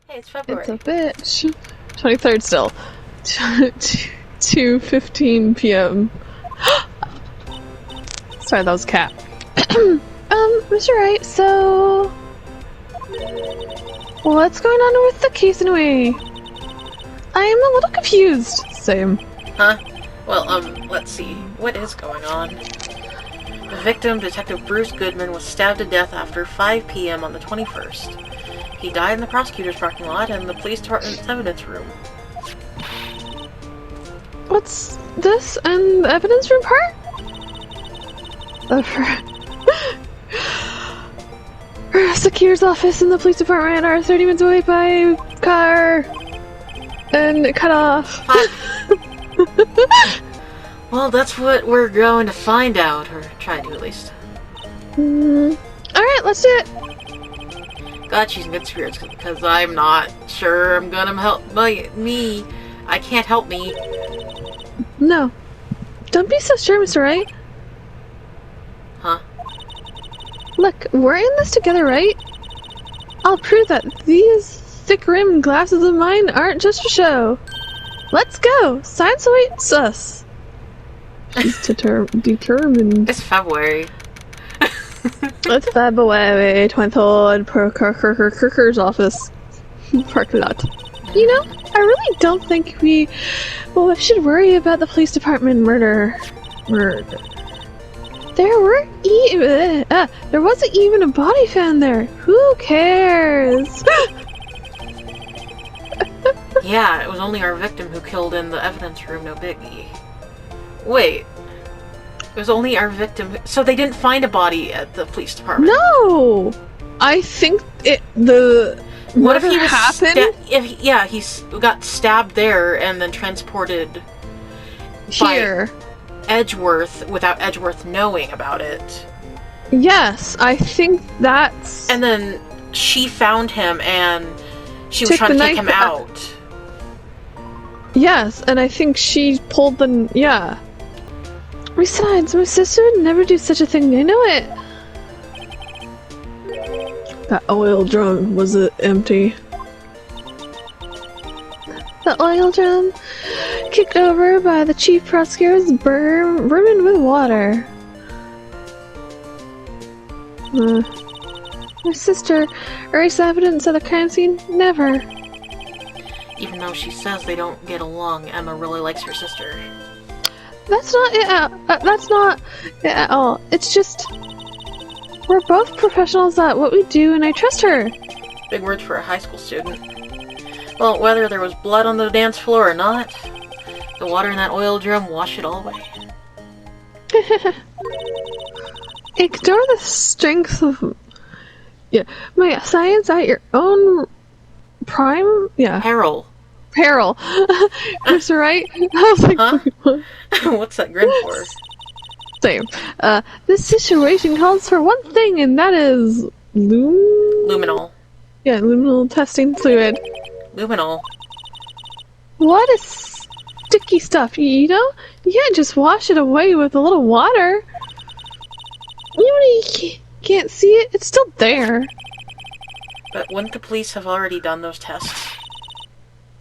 Hey, it's February. It's a bitch. 23rd still. 2:15 p.m. Sorry, that was a cat. Mr. Wright, so... what's going on with the case anyway? I am a little confused. Same. Huh? Well, let's see. What is going on? The victim, Detective Bruce Goodman, was stabbed to death after 5 p.m. on the 21st. He died in the prosecutor's parking lot and the police department's evidence room. What's this and the evidence room part? Secur's office and the police department are 30 minutes away by car. And cut off. Well, that's what we're going to find out, or try to at least. Alright, let's do it. God, she's in good spirits because I'm not sure I'm gonna help me. I can't help me. No. Don't be so sure, Mr. Wright. Huh? Look, we're in this together, right? I'll prove that these thick-rimmed glasses of mine aren't just for show. Let's go! Science awaits us! She's determined. It's February. It's February 23rd, Kirker's office. Parking lot. You know, I really don't think we should worry about the police department murder. There wasn't even a body found there. Who cares? Yeah, it was only our victim who killed in the evidence room, no biggie. Wait. It was only our victim so they didn't find a body at the police department? No! I think what if he was happened? He got stabbed there and then transported here. By Edgeworth without Edgeworth knowing about it. Yes, I think that's... And then she found him and she was Took trying to the take him knife out. Yes, and I think she pulled the... yeah. Besides, my sister would never do such a thing, I know it! That oil drum was empty. The oil drum, kicked over by the chief prosecutor's brimming with water. My sister erased evidence at the crime scene? Never. Even though she says they don't get along, Emma really likes her sister. That's not it. That's not it at all. It's just we're both professionals at what we do, and I trust her. Big words for a high school student. Well, whether there was blood on the dance floor or not, the water in that oil drum washed it all away. Ignore the strength of my science at your own peril. Mr. Wright? I was like, huh? What's that grin for? Same. This situation calls for one thing, and that is luminol. Yeah, luminol testing fluid. Luminol. What is sticky stuff? You know, you can't just wash it away with a little water. You know, you can't see it. It's still there. But wouldn't the police have already done those tests?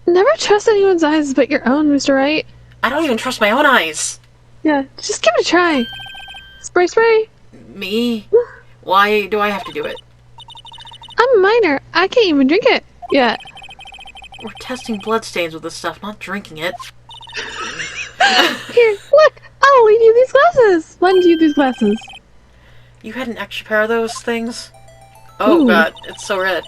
Never trust anyone's eyes but your own, Mr. Wright. I don't even trust my own eyes. Yeah, just give it a try. Spray. Me? Why do I have to do it? I'm a minor. I can't even drink it yet. We're testing bloodstains with this stuff, not drinking it. Here, look! I'll leave you these glasses! Lend you these glasses. You had an extra pair of those things? Oh Ooh. God, it's so red.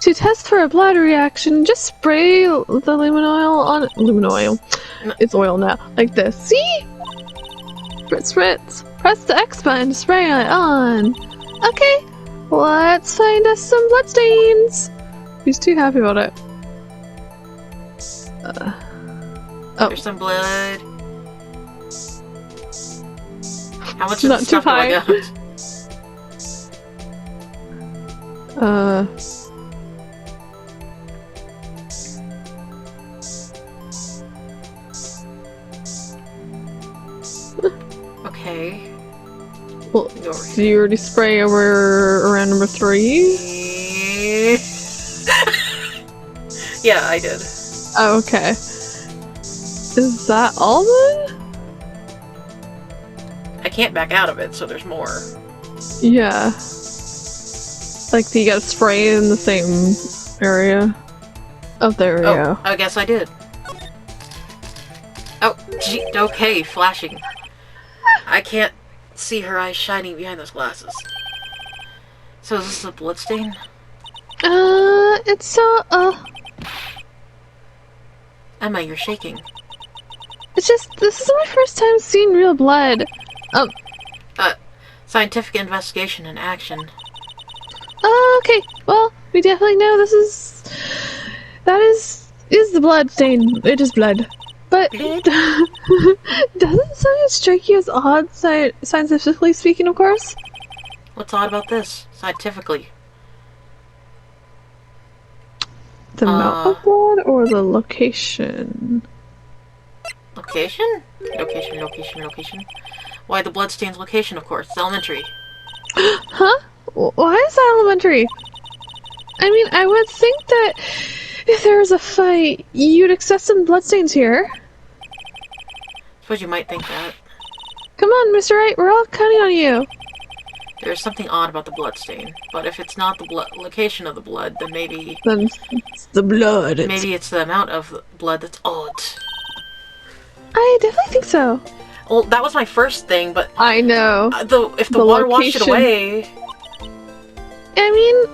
To test for a blood reaction, just spray the luminol on it. Luminol. It's oil now. Like this. See? Spritz. Press the X button to spray it on. Okay, let's find us some bloodstains. He's too happy about it. Oh. There's some blood. How much Not of the too stuff do I high. got? Okay. Well, do you already spray over around number 3? Yeah, I did. Oh, okay. Is that all then? I can't back out of it, so there's more. Yeah. Like, you gotta spray in the same area. Oh, there we go. I guess I did. Oh, gee, okay, flashing. I can't see her eyes shining behind those glasses. So is this a bloodstain? It's so, Emma, you're shaking. It's just, this is my first time seeing real blood. Scientific investigation and action. Okay, well, we definitely know that is the blood stain. It is blood. But, Blood? doesn't something strike you as odd, scientifically speaking, of course? What's odd about this, scientifically? The amount of blood or the location? Location? Location. Why the bloodstain's location, of course. It's elementary. Huh? Why is that elementary? I mean, I would think that if there was a fight, you'd access some bloodstains here. Suppose you might think that. Come on, Mr. Wright, we're all counting on you. There's something odd about the bloodstain, but if it's not the location of the blood, then maybe... Then it's the blood. Maybe it's the amount of blood that's odd. I definitely think so. Well, that was my first thing, but... I know. If the water washed it away... I mean...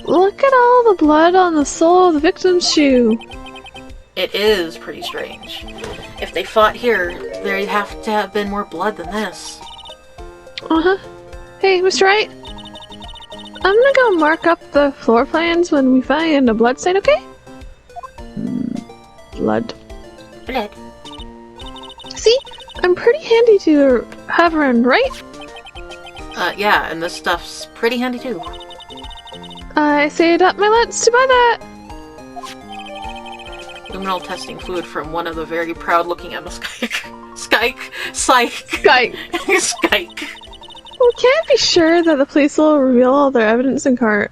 Look at all the blood on the sole of the victim's shoe. It is pretty strange. If they fought here, there'd have to have been more blood than this. Uh-huh. Hey, Mr. Wright. I'm gonna go mark up the floor plans when we find a bloodstain, okay? Blood. Blood. See? I'm pretty handy to have around, right? Yeah, and this stuff's pretty handy too. I saved up my lens to buy that! Luminol testing fluid from one of the very proud-looking Emma Skyke. Skyke? We can't be sure that the police will reveal all their evidence in court.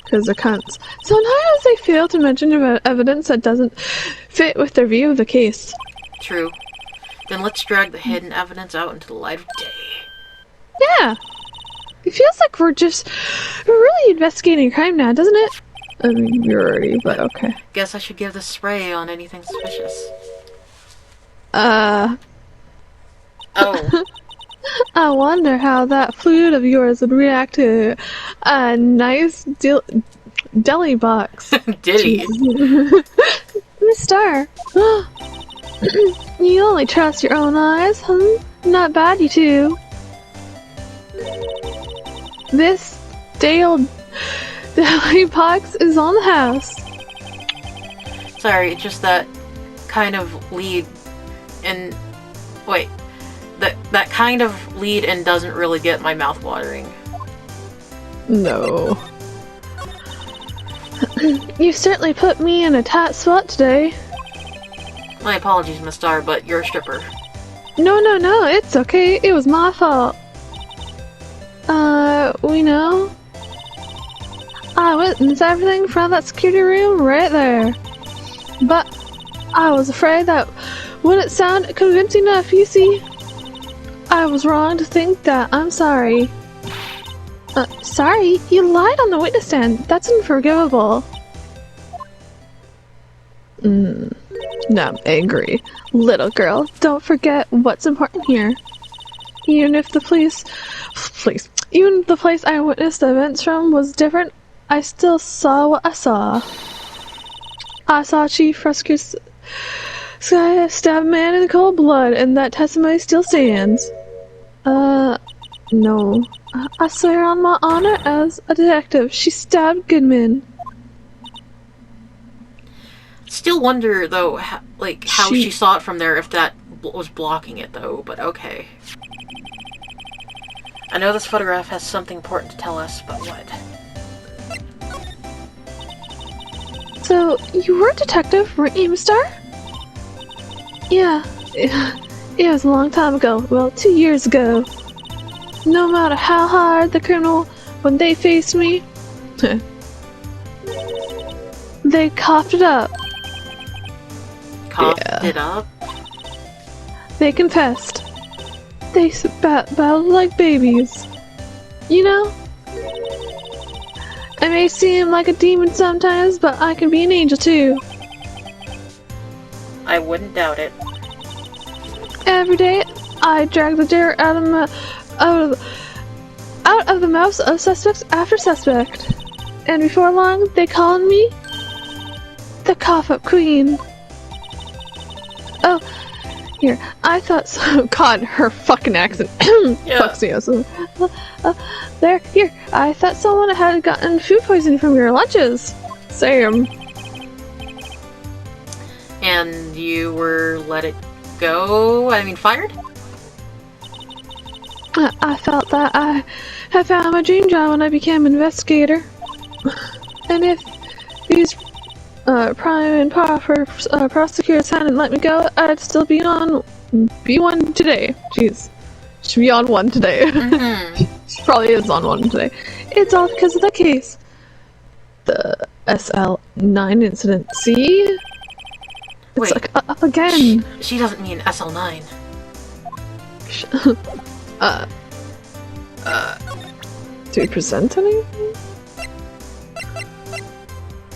Because they're cunts. Sometimes they fail to mention about evidence that doesn't fit with their view of the case. True. Then let's drag the hidden evidence out into the light of day. Yeah! It feels like we're really investigating a crime now, doesn't it? I mean, you're already, but okay. Guess I should give this spray on anything suspicious. Oh. I wonder how that fluid of yours would react to a nice deli box. Did he? Miss Star. You only trust your own eyes, huh? Not bad, you two. This deli box is on the house. Sorry, it's just that kind of lead and... Wait. That kind of lead and doesn't really get my mouth watering. No. You certainly put me in a tight spot today. My apologies, Miss Star, but you're a stripper. No, it's okay. It was my fault. We know. I witnessed everything from that security room right there. But I was afraid that wouldn't sound convincing enough, you see. I was wrong to think that. I'm sorry. Sorry? You lied on the witness stand. That's unforgivable. No, I'm angry. Little girl, don't forget what's important here. Even if the even if the place I witnessed the events from was different, I still saw what I saw. I saw Chief Rescue stab a man in cold blood, and that testimony still stands. No. I swear on my honor as a detective, she stabbed Goodman. Still wonder, though, how she saw it from there, if that was blocking it, though, but okay. I know this photograph has something important to tell us, but what? So, you were a detective, weren't you, Mr. Yeah. It was a long time ago. Well, 2 years ago. No matter how hard the criminal, when they faced me... They coughed it up. Coughed it up? They confessed. They battled like babies. You know? I may seem like a demon sometimes, but I can be an angel too. I wouldn't doubt it. Every day, I drag the dirt out of the mouths of suspects after suspect. And before long, they called me the cough-up queen. Oh, here, I thought so. God, her fucking accent fucks me up. Here, I thought someone had gotten food poisoning from your lunches. Sam. And you were let it go? I mean, fired? I felt that I had found my dream job when I became an investigator. And if these prime and powerful prosecutors hadn't let me go, I'd still be on one today. Jeez. Should be on one today. She probably is on one today. It's all because of the case. The SL9 incident. See? It's Wait, like, up again. She doesn't mean SL9. Do we present anything?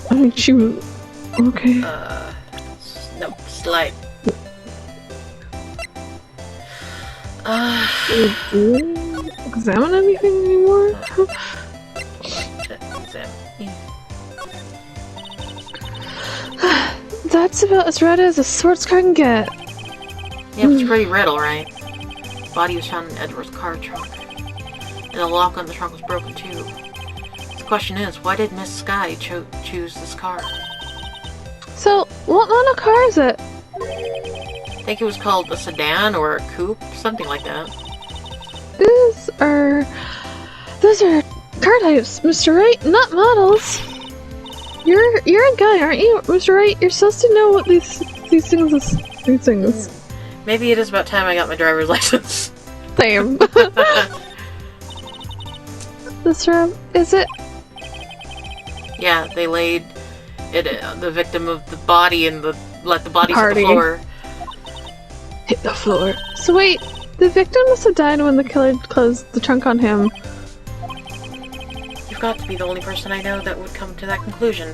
I mean, she was... Okay. No, slide. Did examine anything anymore? That's about as red as a sports car can get. Yeah, it's pretty red, alright. Body was found in Edward's car trunk. And the lock on the trunk was broken too. The question is, why did Miss Sky choose this car? So, what model car is it? I think it was called a sedan or a coupe, something like that. Those are car types, Mr. Wright, not models. You're a guy, aren't you, Mr. Wright? You're supposed to know what these things is. These things. Maybe it is about time I got my driver's license. Same. This room, is it? Yeah, they laid the victim of the body and let the bodies hit the Party. floor. Hit the floor. So wait, the victim must have died when the killer closed the trunk on him. You've got to be the only person I know that would come to that conclusion.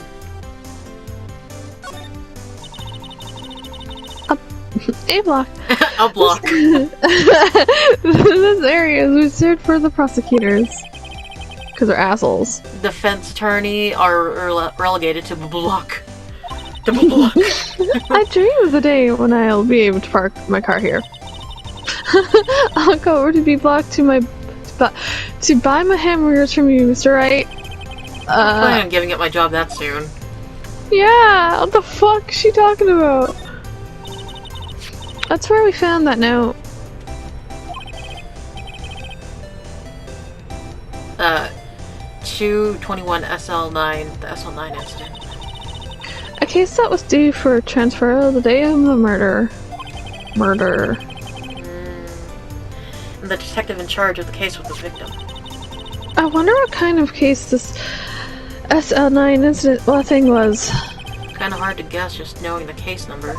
A block. A block. This area is reserved for the prosecutors. Because they're assholes. Defense attorney are relegated to block. To block. I dream of the day when I'll be able to park my car here. I'll go over to B block to buy my hamburgers from you, Mr. Wright. I plan on giving up my job that soon. Yeah, what the fuck is she talking about? That's where we found that note. 221 SL9, the SL9 incident. A case that was due for transfer the day of the murder. And the detective in charge of the case was the victim. I wonder what kind of case this SL9 incident thing was. Kind of hard to guess just knowing the case number.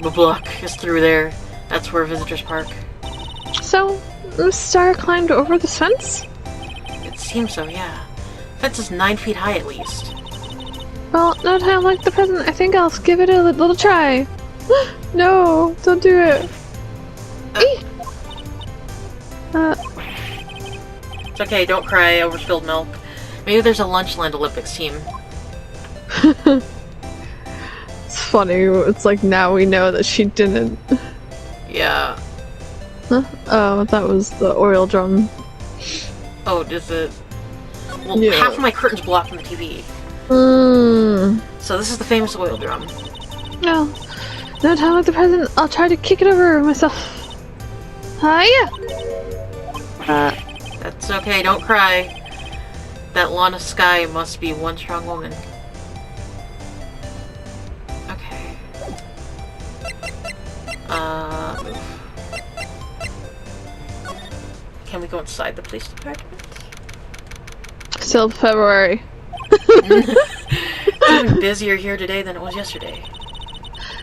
The block is through there. That's where visitors park. So, Miss Star climbed over this fence? It seems so, yeah. Fence is 9 feet high at least. Well, no time like the present. I think I'll give it a little try. No, don't do it. It's okay, don't cry over spilled milk. Maybe there's a Lunchland Olympics team. It's funny, it's like now we know that she didn't. Yeah. Huh? Oh, that was the oil drum. Oh, is it? Well, Yeah. half of my curtain's blocking the TV. So this is the famous oil drum. No. No time like the present. I'll try to kick it over myself. Hiya! That's okay, don't cry. That Lana Sky must be one strong woman. Okay. Move. Can we go inside the police department? still February. It's even busier here today than it was yesterday.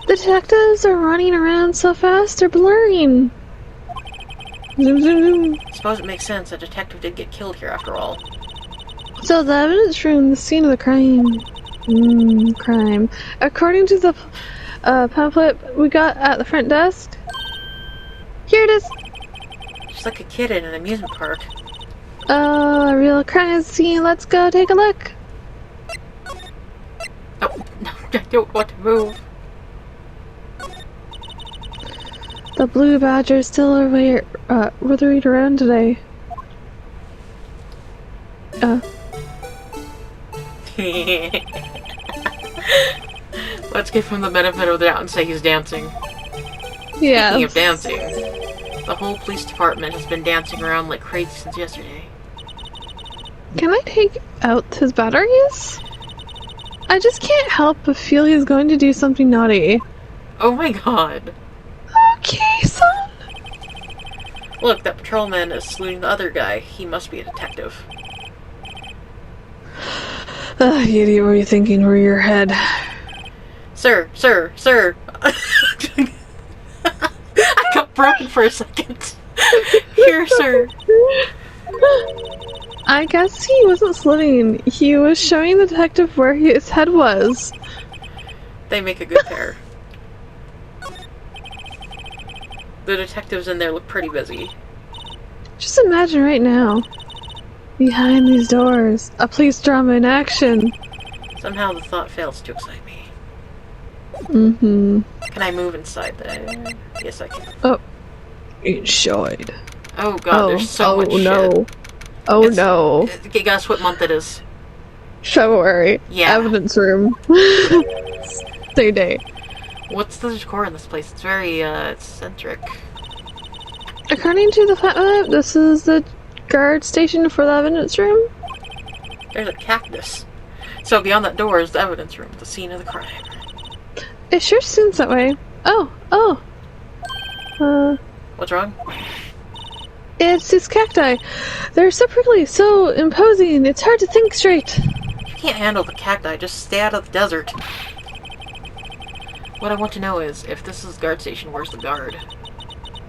Detectives are running around so fast they're blurring. Zoom, zoom, zoom. I suppose it makes sense. A detective did get killed here after all. So the evidence room, the scene of the crime. Crime. According to the pamphlet we got at the front desk. Here it is. Just like a kid in an amusement park. A real crime scene. Let's go take a look. Oh, no, I don't want to move. The blue badger is still withering around today. Let's give him the benefit of the doubt and say he's dancing. Yeah. Speaking of dancing, the whole police department has been dancing around like crazy since yesterday. Can I take out his batteries? I just can't help but feel he's going to do something naughty. Oh my god. Okay, son. Look, that patrolman is saluting the other guy. He must be a detective. You idiot, what were you thinking? Where your head? Sir, sir, sir. I got broken for a second. Here, sir. I guess he wasn't slitting. He was showing the detective where his head was. They make a good pair. The detectives in there look pretty busy. Just imagine right now. Behind these doors, a police drama in action. Somehow the thought fails to excite me. Mm-hmm. Can I move inside there? Yes, I can. Oh. Inside. Oh god, there's so much no. shit. Oh no. Okay, guess what month it is? February. Yeah. Evidence room. Same day. What's the decor in this place? It's very, eccentric. According to the this is the guard station for the evidence room. There's a cactus. So beyond that door is the evidence room, the scene of the crime. It sure seems that way. Oh. What's wrong? It's these cacti. They're so prickly, so imposing, it's hard to think straight. You can't handle the cacti, just stay out of the desert. What I want to know is, if this is the guard station, where's the guard?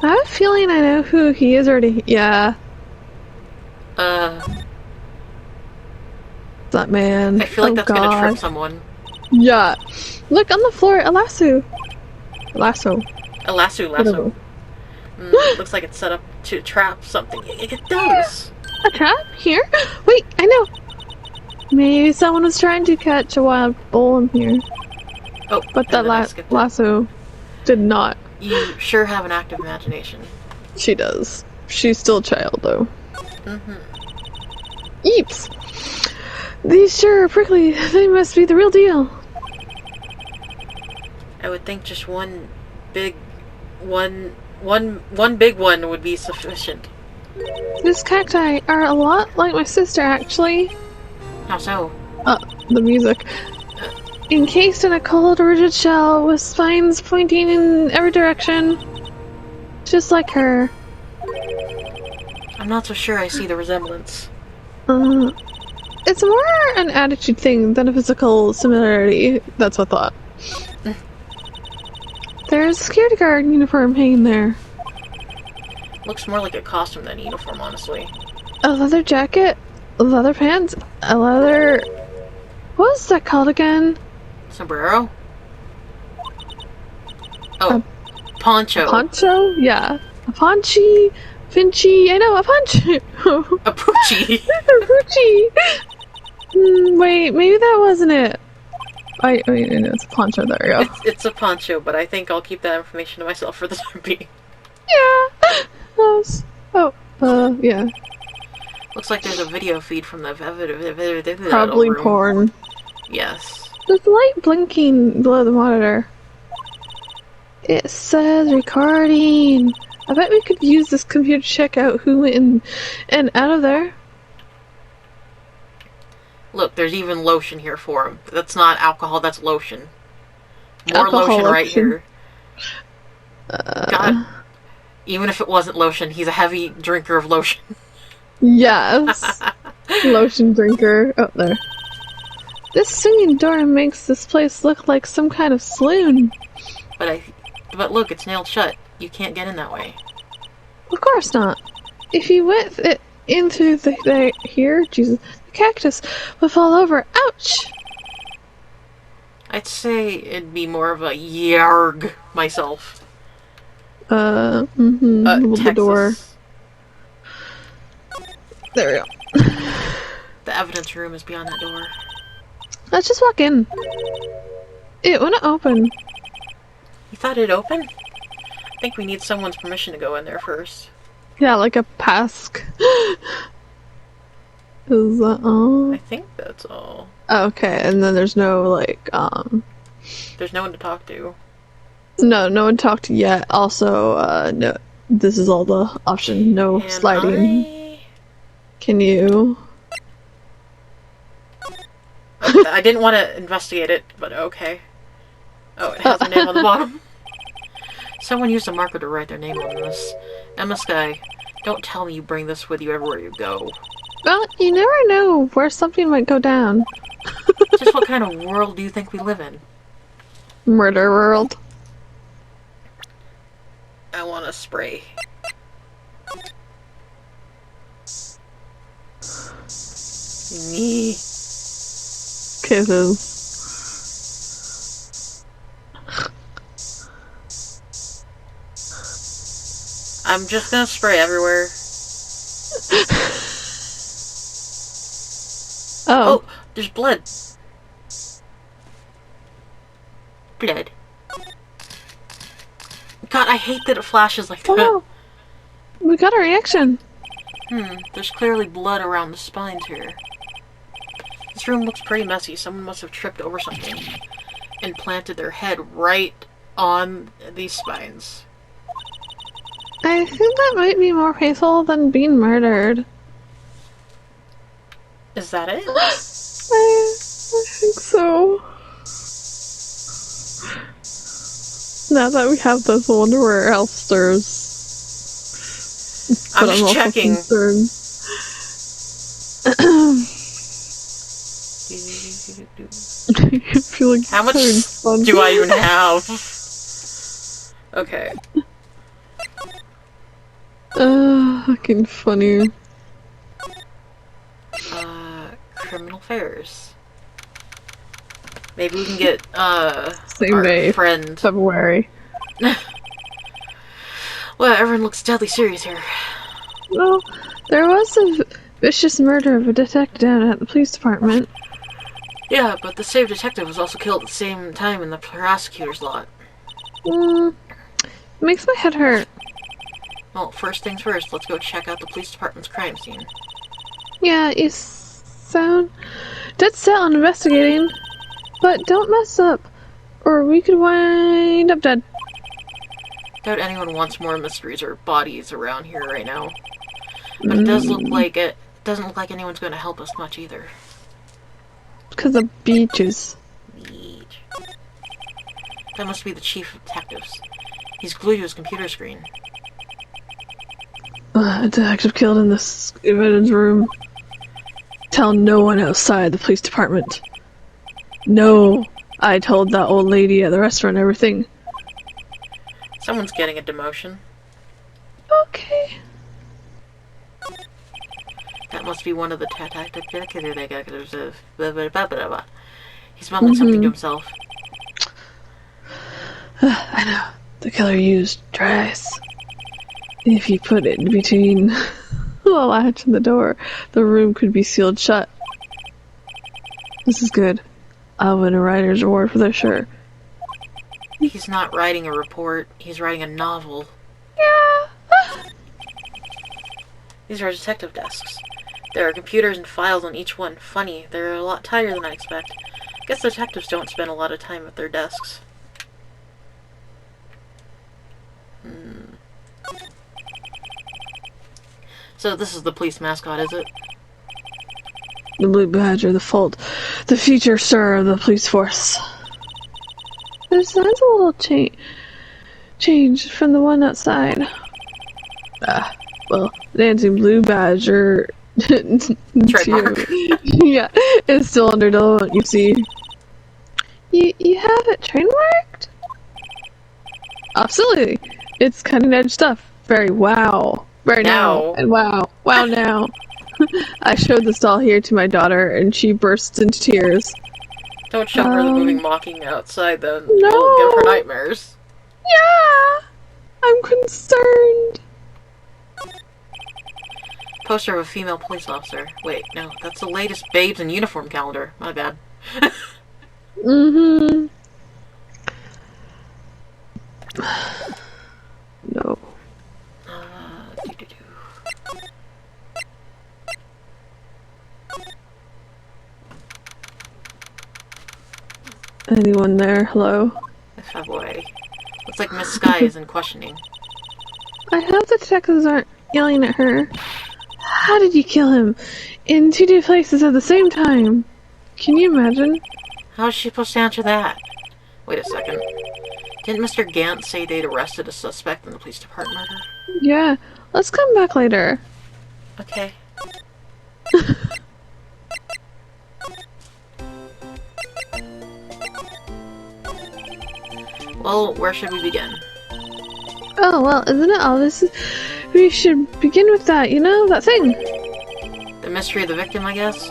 I have a feeling I know who he is already. Yeah. That man. I feel like that's God. gonna trip someone. Yeah. Look on the floor, a lasso. A lasso. A lasso. Whatever. Looks like it's set up to trap something. It does. A trap? Here? Wait, I know. Maybe someone was trying to catch a wild bull in here. Oh, but that lasso did not. You sure have an active imagination. She does. She's still a child, though. Eeps! These sure are prickly. They must be the real deal. I would think just one big one would be sufficient. These cacti are a lot like my sister, actually. How so? The music. Encased in a cold, rigid shell with spines pointing in every direction. Just like her. I'm not so sure I see the resemblance. It's more an attitude thing than a physical similarity. That's what I thought. There's a security guard uniform hanging there. Looks more like a costume than a uniform, honestly. A leather jacket, leather pants, a leather... What was that called again? Sombrero? Oh, poncho. A poncho? Yeah. A ponchy, finchy, I know, a poncho! A poochie! A poochie! Wait, maybe that wasn't it. Wait, no, it's a poncho, there we go. It's a poncho, but I think I'll keep that information to myself for the time being. Yeah! Yeah. Looks like there's a video feed from the Probably room. porn. Yes. There's a light blinking below the monitor. It says recording. I bet we could use this computer to check out who went in and out of there. Look, there's even lotion here for him. That's not alcohol, that's lotion. More Alcohol lotion right lotion. here. God. Even if it wasn't lotion, he's a heavy drinker of lotion. Yes. Lotion drinker. Oh, there. This swinging door makes this place look like some kind of saloon. But look, it's nailed shut. You can't get in that way. Of course not. If you went into here, Jesus, the cactus would fall over. Ouch! I'd say it'd be more of a yarg myself. The door. There we go. The evidence room is beyond that door. Let's just walk in. It wouldn't open. You thought it'd open? I think we need someone's permission to go in there first. Yeah, like a pask. Is that all? I think that's all. Okay, and then there's no, like, There's no one to talk to. No one talked yet. Also, no, this is all the option. No sliding. Can you? I didn't want to investigate it, but okay. Oh, it has a name on the bottom. Someone used a marker to write their name on this. Emma Sky, don't tell me you bring this with you everywhere you go. Well, you never know where something might go down. Just what kind of world do you think we live in? Murder world. I want to spray. Me. Kisses. I'm just gonna spray everywhere. Oh, there's blood. Blood. God, I hate that it flashes like that. Oh, we got a reaction. There's clearly blood around the spines here. This room looks pretty messy. Someone must have tripped over something and planted their head right on these spines. I think that might be more painful than being murdered. Is that it? I think so. Now that we have this, I wonder where else there's. I'm just checking. I feel like how much do I even have? Okay. Fucking funny. Criminal affairs. Maybe we can get, Same our day, friend. February. Well, everyone looks deadly serious here. Well, there was a vicious murder of a detective down at the police department. Yeah, but the saved detective was also killed at the same time in the prosecutor's lot. Makes my head hurt. Well, first things first, let's go check out the police department's crime scene. Yeah, you sound dead set on investigating, but don't mess up, or we could wind up dead. Doubt anyone wants more mysteries or bodies around here right now. But it doesn't look like anyone's going to help us much either. Because of beaches. Beach. That must be the chief of detectives. He's glued to his computer screen. A detective killed in this evidence room. Tell no one outside the police department. No, I told that old lady at the restaurant everything. Someone's getting a demotion. Okay. That must be one of the He's mumbling something to himself. I know. The killer used dry ice. If you put it between the latch and the door, the room could be sealed shut. This is good. I'll win a writer's award for this, sure. He's not writing a report, he's writing a novel. Yeah. These are detective desks. There are computers and files on each one. Funny, they're a lot tighter than I expect. Guess detectives don't spend a lot of time at their desks. So this is the police mascot, is it? The Blue Badger, the Fold, the future star of the police force. The sign's a little changed from the one outside. Well, the dancing Blue Badger Trademark. Yeah, it's still under development, you see. You have it trademarked? Absolutely. It's cutting edge stuff. Very wow. Very now. And wow. Wow now. I showed this doll here to my daughter and she bursts into tears. Don't show her the moving mocking outside, then. No. You'll give her nightmares. Yeah! I'm concerned. Poster of a female police officer. Wait, no, that's the latest Babes in Uniform calendar. My bad. Mm-hmm. No. Anyone there? Hello? Oh boy. Looks like Miss Sky is in questioning. I hope the detectives aren't yelling at her. How did you kill him? In two different places at the same time? Can you imagine? How is she supposed to answer that? Wait a second. Didn't Mr. Gant say they'd arrested a suspect in the police department murder? Yeah, let's come back later. Okay. Well, where should we begin? Oh, well, isn't it obvious? We should begin with that, you know, that thing. The mystery of the victim, I guess?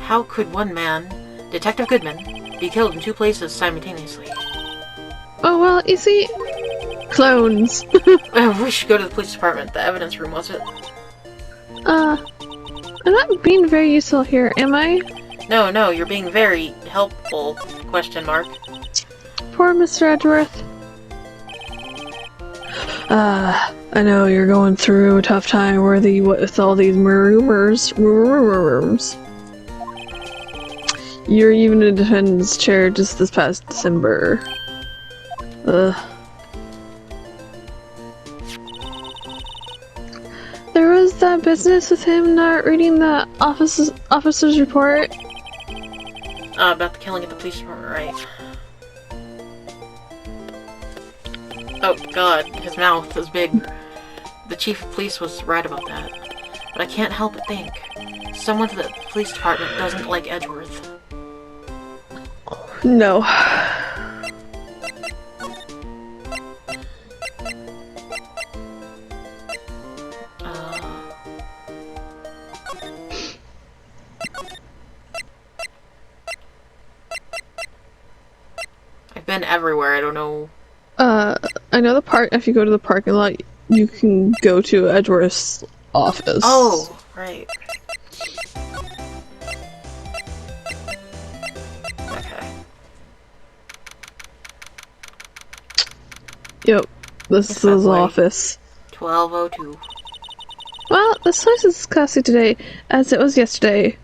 How could one man, Detective Goodman, be killed in two places simultaneously? Oh, well, you see... Clones. We should go to the police department. The evidence room, was it? I'm not being very useful here, am I? No, you're being very helpful, question mark. Poor Mr. Edgeworth. I know you're going through a tough time with all these rumors. You're even in a defendant's chair just this past December. There was that business with him not reading the officer's report. About the killing at the police department, right? Oh god, his mouth is big. The chief of police was right about that. But I can't help but think. Someone at the police department doesn't like Edgeworth. No. I've been everywhere, I don't know. I know the park. If you go to the parking lot, you can go to Edgeworth's office. Oh, right. Okay. Yep, this is his office. 1202. Well, this place is classy today, as it was yesterday.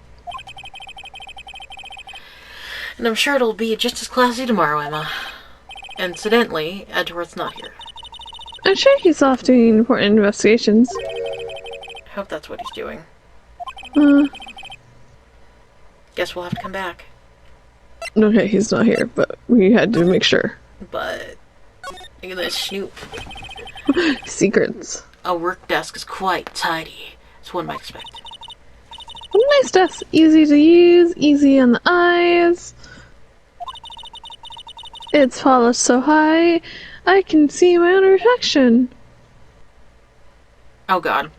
And I'm sure it'll be just as classy tomorrow, Emma. Incidentally, Edgeworth's not here. I'm sure he's off doing important investigations. I hope that's what he's doing. Guess we'll have to come back. Okay, he's not here, but we had to make sure. But... look at this snoop. Secrets. Our work desk is quite tidy, as one might expect. A nice desk. Easy to use, easy on the eyes. It's polished so high, I can see my own reflection. Oh god.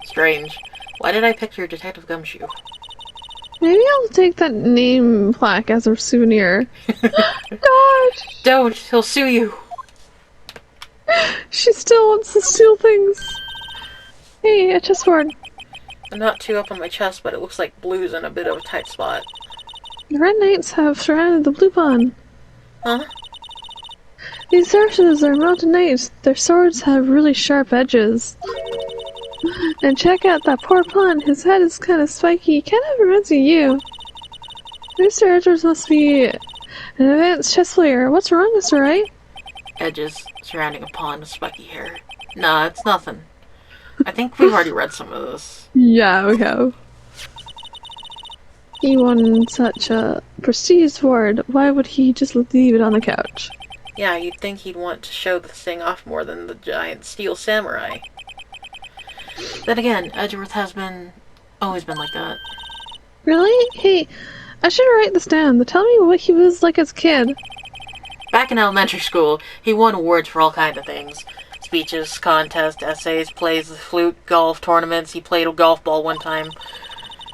Strange. Why did I picture Detective Gumshoe? Maybe I'll take that name plaque as a souvenir. God! Don't! He'll sue you! She still wants to steal things. Hey, a chessboard. I'm not too up on my chest, but it looks like blue's in a bit of a tight spot. The red knights have surrounded the blue pawn. Huh? These horses are mounted knights. Their swords have really sharp edges. And check out that poor pawn. His head is kind of spiky. Kind of reminds me of you. Mr. Edgeworth must be an advanced chess player. What's wrong, Mr. Wright? Edges surrounding a pawn with spiky hair. Nah, it's nothing. I think we've already read some of this. Yeah, we have. He won such a prestigious award. Why would he just leave it on the couch? Yeah, you'd think he'd want to show this thing off more than the giant steel samurai. Then again, Edgeworth has always been like that. Really? Hey, I should write this down. Tell me what he was like as a kid. Back in elementary school, he won awards for all kinds of things. Speeches, contests, essays, plays the flute, golf, tournaments. He played a golf ball one time.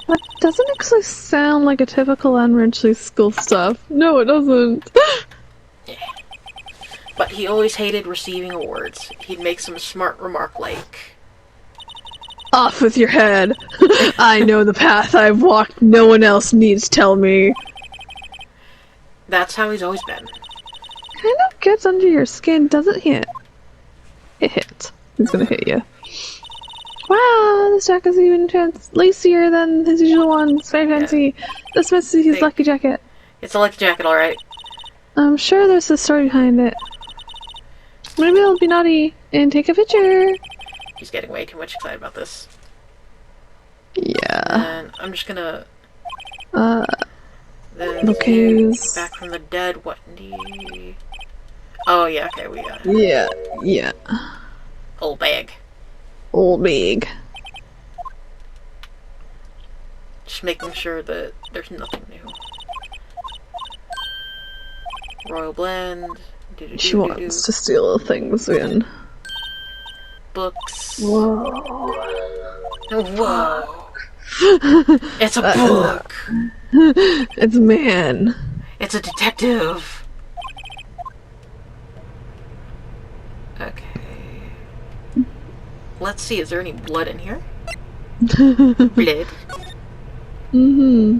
That doesn't actually sound like a typical elementary school stuff. No, it doesn't. Yeah. But he always hated receiving awards. He'd make some smart remark like, Off with your head. I know the path I've walked. No one else needs tell me. that's how he's always been. Kind of gets under your skin, doesn't it? It hits. He's gonna hit you. Wow, this jacket's even lacier than his usual one. It's very fancy. This must be his lucky jacket. It's a lucky jacket, alright. I'm sure there's a story behind it. Maybe I'll be naughty and take a picture. He's getting way too much excited about this. Yeah. And I'm just gonna... Okay. Back from the dead, what do you... Oh, yeah, okay, we got it. Yeah. Old bag. Old bag. Just making sure that there's nothing new. Royal blend. She wants to steal things again. Books. Whoa. Whoa. It's a book. It's a man. It's a detective. Okay. Let's see, is there any blood in here? Blood. Mm-hmm.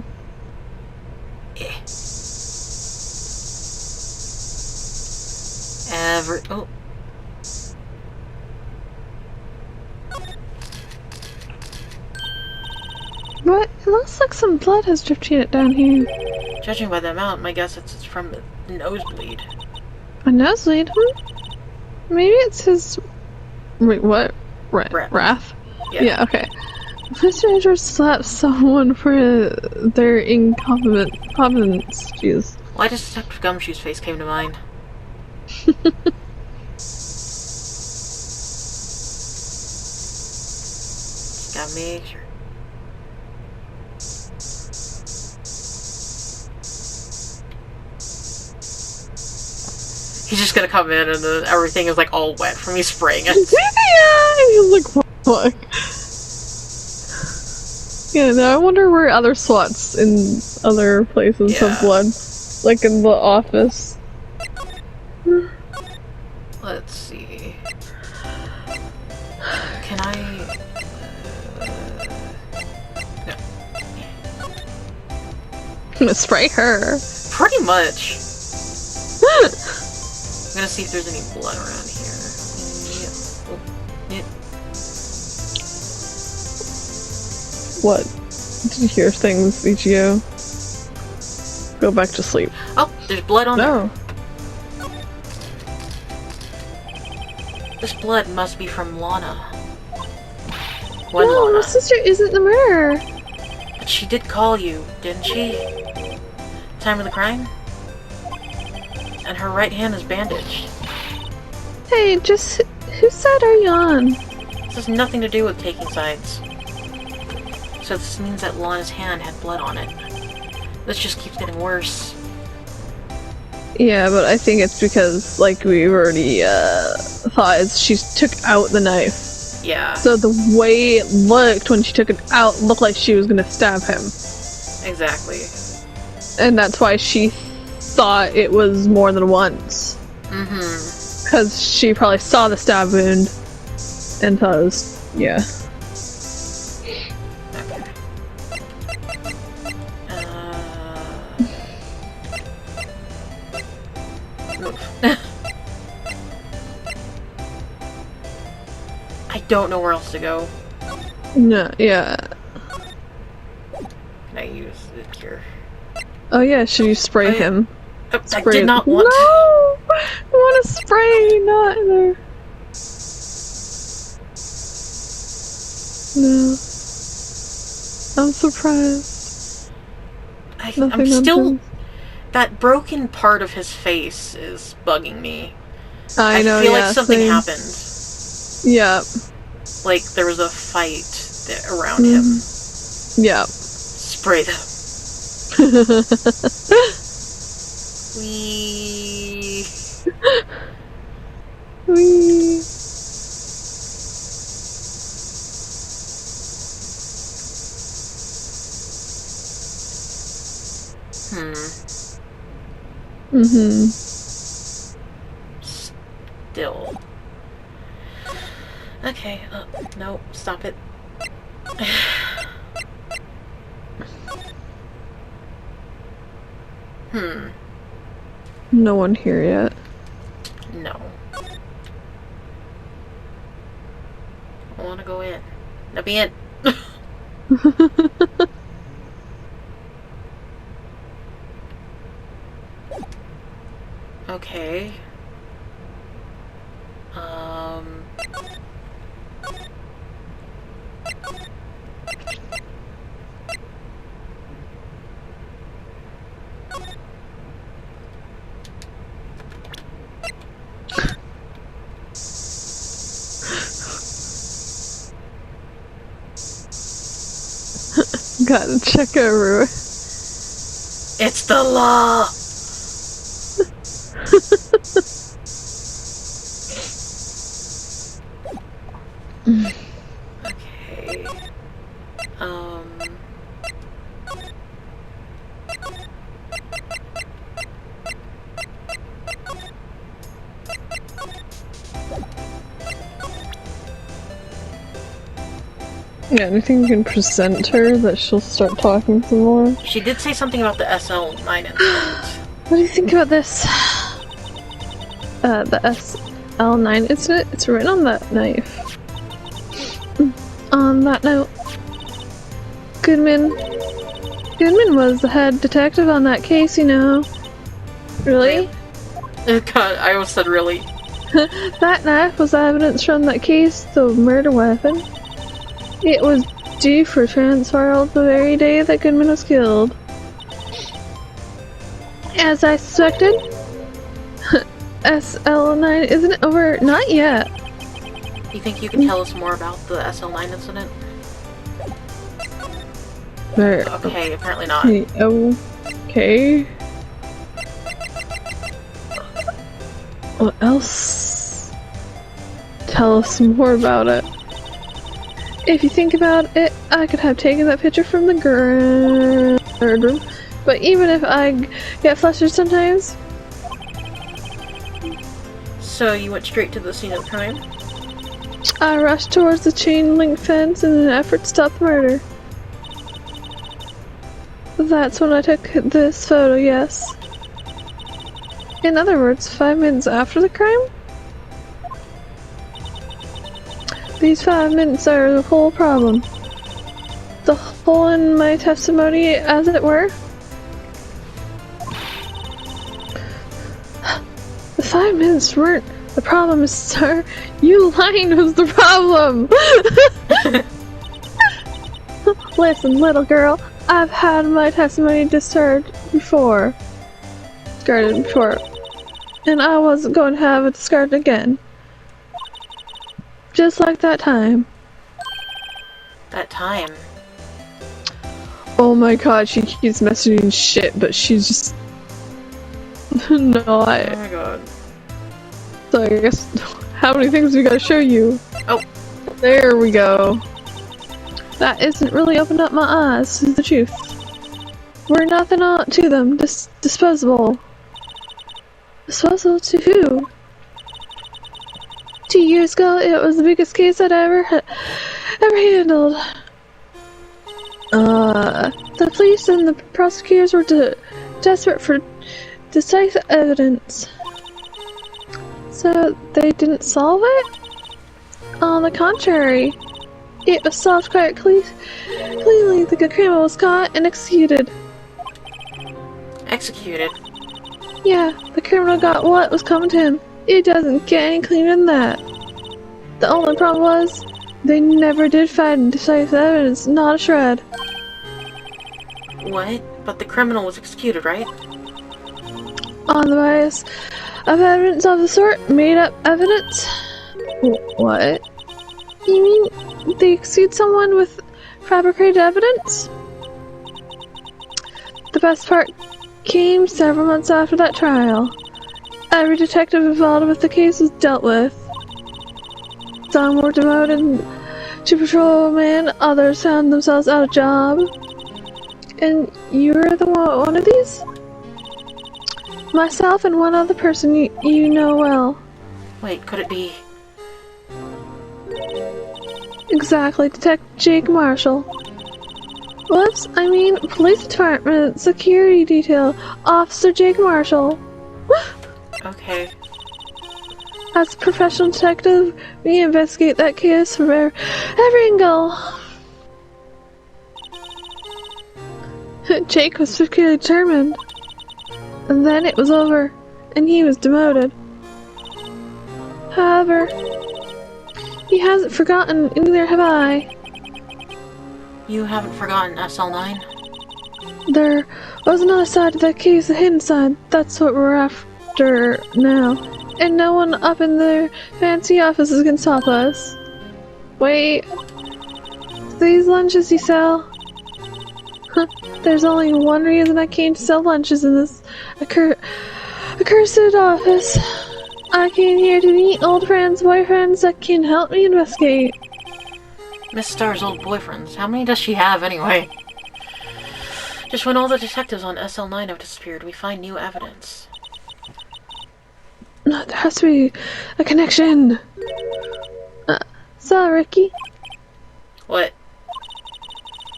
Oh. What? It looks like some blood has dripped down here. Judging by the amount, my guess it's from the nosebleed. A nosebleed? Maybe it's his... Wait, what? Wrath? Yeah, okay. Mr. Andrews slapped someone for their incompetence. Jeez. Why does Detective Gumshoe's face came to mind? Gotta make sure. He's just gonna come in and everything is like all wet from me spraying it. Yeah! He's like, what the fuck? Yeah, now I wonder where other slots in other places have blood. Like in the office. Let's see. Can I... No. I'm gonna spray her. Pretty much. I'm gonna see if there's any blood around here. Yeah. What? Did you hear things, Ichio? Go back to sleep. Oh, there's blood on there. No. This blood must be from Lana. No, Lana. my sister isn't the murderer. But she did call you, didn't she? Time of the crime? And her right hand is bandaged. Hey, just whose side are you on? This has nothing to do with taking sides. So this means that Lana's hand had blood on it. This just keeps getting worse. Yeah, but I think it's because, like we've already thought, is she took out the knife. Yeah. So the way it looked when she took it out looked like she was gonna stab him. Exactly. And that's why she thought it was more than once. Mm-hmm. Because she probably saw the stab wound and thought it was, yeah. I don't know where else to go. No, yeah. Can I use the cure? Oh yeah, should you spray him? I did not want No! I want to spray, not there. No. I'm surprised. I'm still... That broken part of his face is bugging me. I know, feel like something happened. Yeah. Like there was a fight around him. Yeah. Spray them. Wee. Wee. Still. Okay, no, stop it. No one here yet. No. I wanna go in. Let me in. Okay. Gotta check everywhere. It's the law! Okay. Yeah, anything you can present her that she'll start talking some more. She did say something about the SL9 incident. What do you think about this? The SL9 incident? It's written on that knife. On that note, Goodman was the head detective on that case, you know. Really? God, I almost said really. That knife was evidence from that case, the murder weapon. It was due for transfer the very day that Goodman was killed. As I suspected, SL9 isn't over. Not yet. You think you can tell us more about the SL9 incident? There. Okay, apparently not. Okay. What else? Tell us more about it. If you think about it, I could have taken that picture from the guard room, but even if I get flustered sometimes. So you went straight to the scene of the crime? I rushed towards the chain link fence in an effort to stop the murder. That's when I took this photo, yes. In other words, 5 minutes after the crime? These 5 minutes are the whole problem. The hole in my testimony, as it were. The 5 minutes weren't the problem, sir. You lying was the problem! Listen, little girl, I've had my testimony discarded before. And I wasn't going to have it discarded again. Just like that time. That time? Oh my god, she keeps messaging shit, but she's just... no, Oh my god. So I guess... How many things we gotta show you? Oh. There we go. That isn't really opened up my eyes to the truth. We're nothing to them. Disposable. Disposable to who? 2 years ago, it was the biggest case I'd ever handled. The police and the prosecutors were desperate for decisive evidence. So they didn't solve it? On the contrary, it was solved quite cleanly. The criminal was caught and executed. Executed? Yeah, the criminal got what was coming to him. It doesn't get any cleaner than that. The only problem was, they never did find decisive evidence, not a shred. What? But the criminal was executed, right? On the bias of evidence of the sort, made up evidence? What? You mean they sued someone with fabricated evidence? The best part came several months after that trial. Every detective involved with the case was dealt with. Some were demoted to patrolman, others found themselves out of job. And you were the one of these? Myself and one other person you know well. Wait, could it be... Exactly, Detective Jake Marshall. Whoops, I mean, police department, security detail, Officer Jake Marshall. Okay. As a professional detective, we investigate that case from every angle. Jake was particularly determined. And then it was over, and he was demoted. However, he hasn't forgotten, and neither have I. You haven't forgotten SL9? There was another side to that case, a hidden side. That's what we're after now. And no one up in their fancy offices can stop us. Wait. These lunches you sell? Huh. There's only one reason I came to sell lunches in this accursed office. I came here to meet old friends, boyfriends that can help me investigate. Miss Star's old boyfriends. How many does she have, anyway? Just when all the detectives on SL9 have disappeared, we find new evidence. There has to be a connection. So, Ricky? What?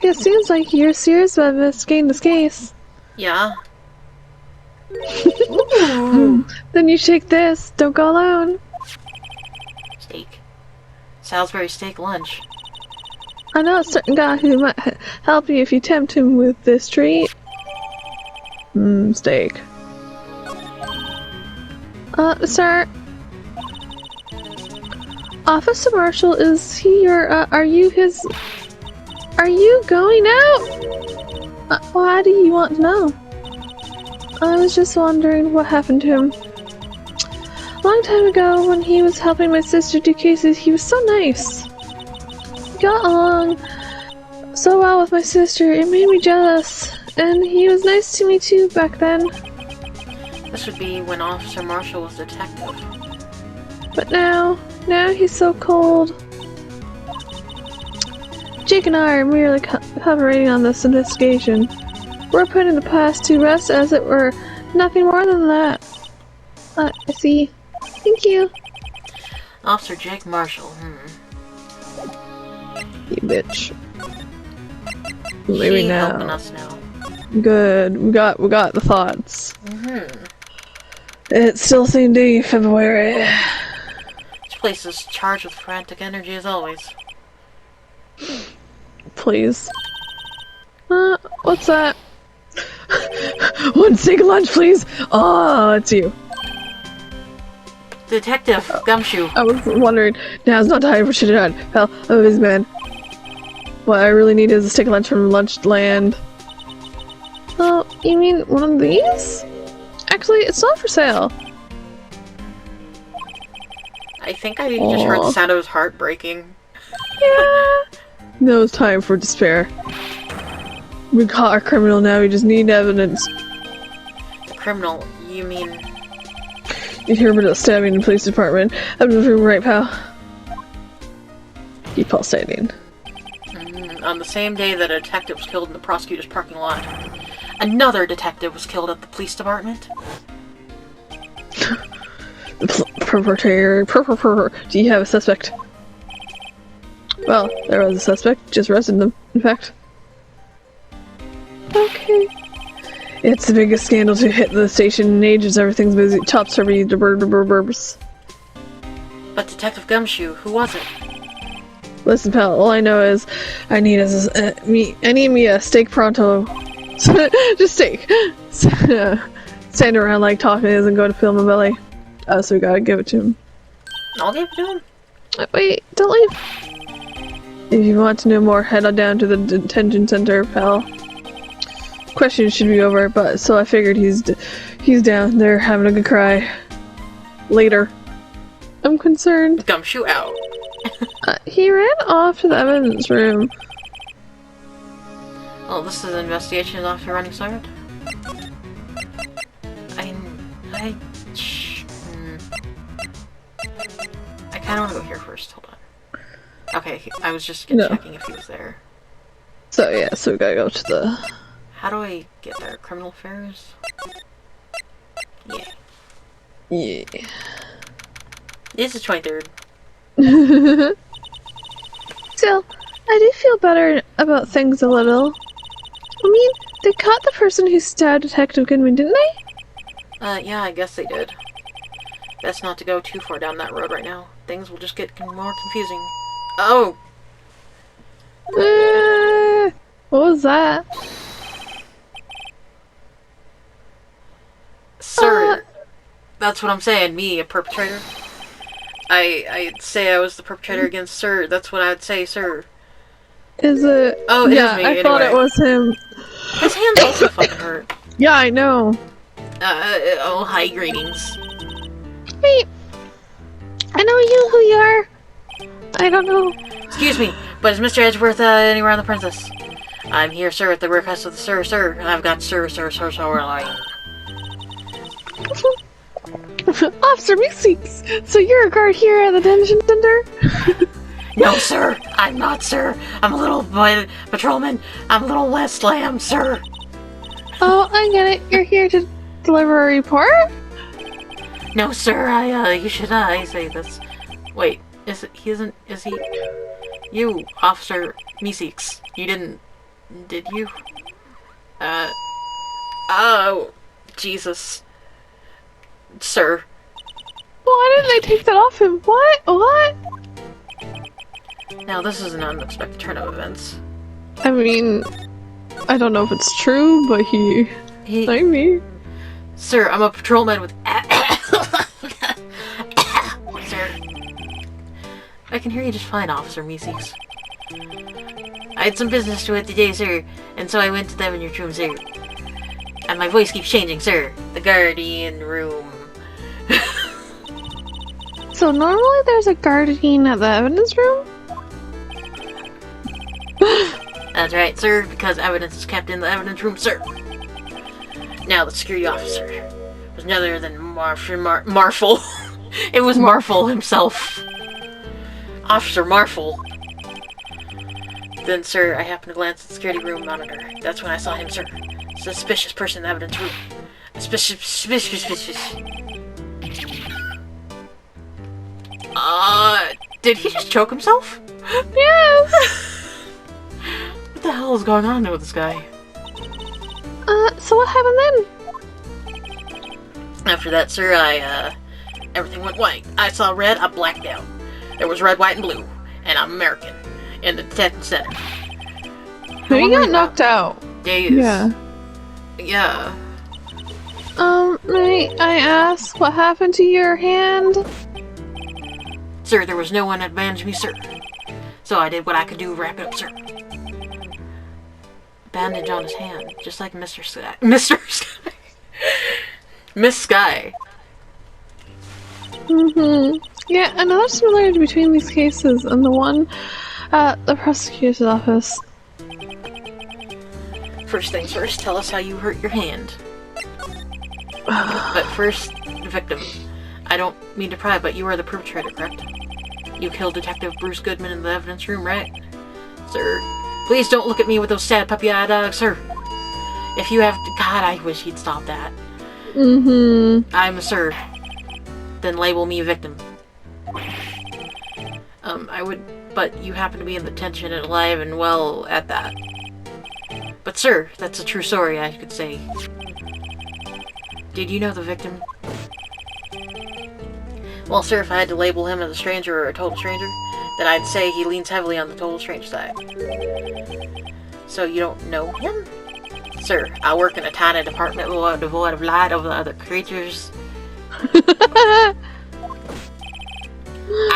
It seems like you're serious about investigating this case. Yeah? Then you shake this. Don't go alone. Steak. Salisbury steak lunch. I know a certain guy who might help you if you tempt him with this treat. Steak. Sir? Officer Marshall, is he your, are you his... Are you going out? Why do you want to know? I was just wondering what happened to him. A long time ago, when he was helping my sister do cases, he was so nice. We got along so well with my sister, it made me jealous. And he was nice to me too back then. This would be when Officer Marshall was detective. But now he's so cold. Jake and I are merely cooperating on this investigation. We're putting the past to rest as it were nothing more than that. I see. Thank you. Officer Jake Marshall, You bitch. Maybe She now. helping us now. Good. We got the thoughts. It's still the same day, February. This place is charged with frantic energy as always. Please. What's that? One steak lunch, please! Oh, it's you. Detective Gumshoe. I was wondering, now's not time for shit on. Pal, I'm a busy man. What I really need is a steak lunch from Lunchland. Oh, you mean one of these? Actually, it's not for sale. I think I just heard the sound of his heart breaking. Yeah. No, it's time for despair. We caught our criminal now, we just need evidence. The criminal, you mean... You hear about the stabbing in the police department. I'm in the room, right, pal? Keep pulsating. On the same day that a detective was killed in the prosecutor's parking lot, another detective was killed at the police department. The perpetrator... Do you have a suspect? Well, there was a suspect. Just arrested them, in fact. Okay. It's the biggest scandal to hit the station in ages. Everything's busy. Tops are busy. Burbs. But Detective Gumshoe, who was it? Listen, pal. All I know is I need me a steak pronto. Just steak. Standing around like talking isn't going to fill my belly. So we gotta give it to him. I'll give it to him. Wait, don't leave. If you want to know more, head on down to the detention center, pal. Questions should be over, but so I figured he's down there having a good cry. Later. I'm concerned. Gumshoe out. He ran off to the evidence room. Oh, this is an investigation after running started. I kind of want to go here first. Hold on. Okay, I was just checking if he was there. So yeah, so we gotta go to the... How do I get there? Criminal affairs? Yeah. Yeah. It's the 23rd. Still, I do feel better about things a little. I mean, they caught the person who stabbed Detective Goodman, didn't they? Yeah, I guess they did. Best not to go too far down that road right now. Things will just get more confusing. Oh! What was that? Sir, that's what I'm saying. Me, a perpetrator. I'd say I was the perpetrator against Sir. That's what I'd say, Sir. Is it? Oh, it yeah, is me. I thought it was him. His hands also fucking hurt. Yeah, I know. Oh, hi, greetings. Wait, I know you who you are. I don't know. Excuse me, but is Mr. Edgeworth anywhere on the princess? I'm here, sir, at the request of the sir. I've got sir, lying. Officer Meeseeks, so you're a guard here at the detention center? No, sir, I'm not, sir. I'm a little patrolman. I'm a little West Lamb, sir. Oh, I get it. You're here to deliver a report? No, sir, you should, say this. Wait, is he? You, Officer Meeseeks, you didn't, did you? Oh, Jesus. Sir. Why didn't they take that off him? What? Now, this is an unexpected turn of events. I mean, I don't know if it's true, but he like me. Sir, I'm a patrolman with Sir. I can hear you just fine, Officer Meeseeks. I had some business to it today, sir, and so I went to them in your room, sir. And my voice keeps changing, sir. The guardian room. So normally there's a guardian at the evidence room? That's right, sir, because evidence is kept in the evidence room, sir. Now, the security officer was none other than Marful. It was Marful himself. Officer Marful. Then, sir, I happened to glance at the security room monitor. That's when I saw him, sir. Suspicious person in the evidence room. Suspicious. Did he just choke himself? Yes! What the hell is going on with this guy? So what happened then? After that, sir, everything went white. I saw red, I blacked out. There was red, white, and blue. And I'm American. In the detention center. No, you got knocked out. Days. Yeah. May I ask what happened to your hand? Sir, there was no one to bandage me, sir. So I did what I could do to wrap it up, sir. Bandage on his hand, just like Mr. Sky. Mr. Sky. Miss Sky. Yeah, another similarity between these cases and the one at the prosecutor's office. First things first, tell us how you hurt your hand. But first, victim. I don't mean to pry, but you are the perpetrator, correct? You killed Detective Bruce Goodman in the evidence room, right? Sir, please don't look at me with those sad puppy-eyed eyes, sir. If you have... God, I wish he'd stop that. I'm a sir. Then label me a victim. I would... But you happen to be in the detention and alive and well at that. But sir, that's a true story, I could say. Did you know the victim? Well, sir, if I had to label him as a stranger or a total stranger, then I'd say he leans heavily on the total strange side. So you don't know him? Sir, I work in a tiny department devoid of light over other creatures. I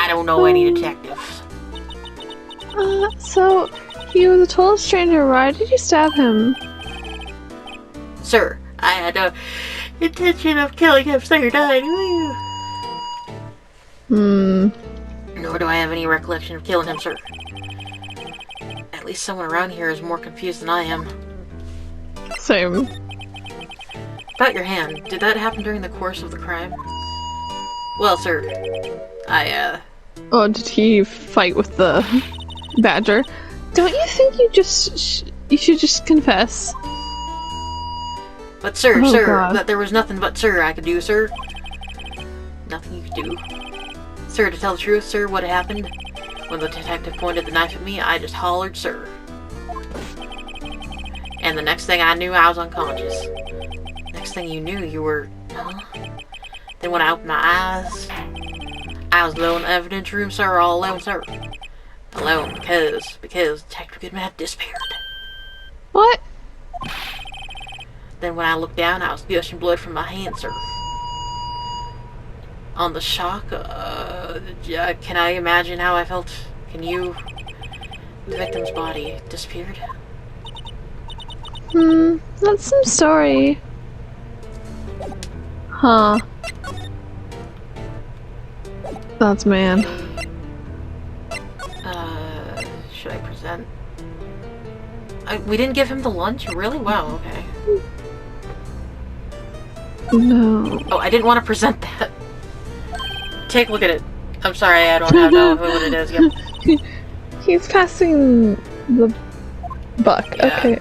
don't know any detectives. So he was a total stranger. Why did you stab him? Sir, I had no intention of killing him, sir. Nor do I have any recollection of killing him, sir. At least someone around here is more confused than I am. Same. About your hand, did that happen during the course of the crime? Well, sir, Oh, did he fight with the badger? Don't you think you should just confess? But sir, Oh, sir, God. that there was nothing but sir I could do, sir. Nothing you could do. Sir, to tell the truth, sir, what happened? When the detective pointed the knife at me, I just hollered, sir. And the next thing I knew, I was unconscious. Next thing you knew, you were... Huh? Then when I opened my eyes, I was alone in the evidence room, sir, all alone, sir. Alone because Detective Goodman had disappeared. What? Then when I looked down, I was gushing blood from my hand, sir. On the shock, can I imagine how I felt? Can you? The victim's body disappeared. That's some story. Huh. That's man. Should I present? We didn't give him the lunch? Really? Wow, okay. No. Oh, I didn't want to present that. Take a look at it. I'm sorry, I don't know what it is. Yep. He's passing the buck. Yeah. Okay.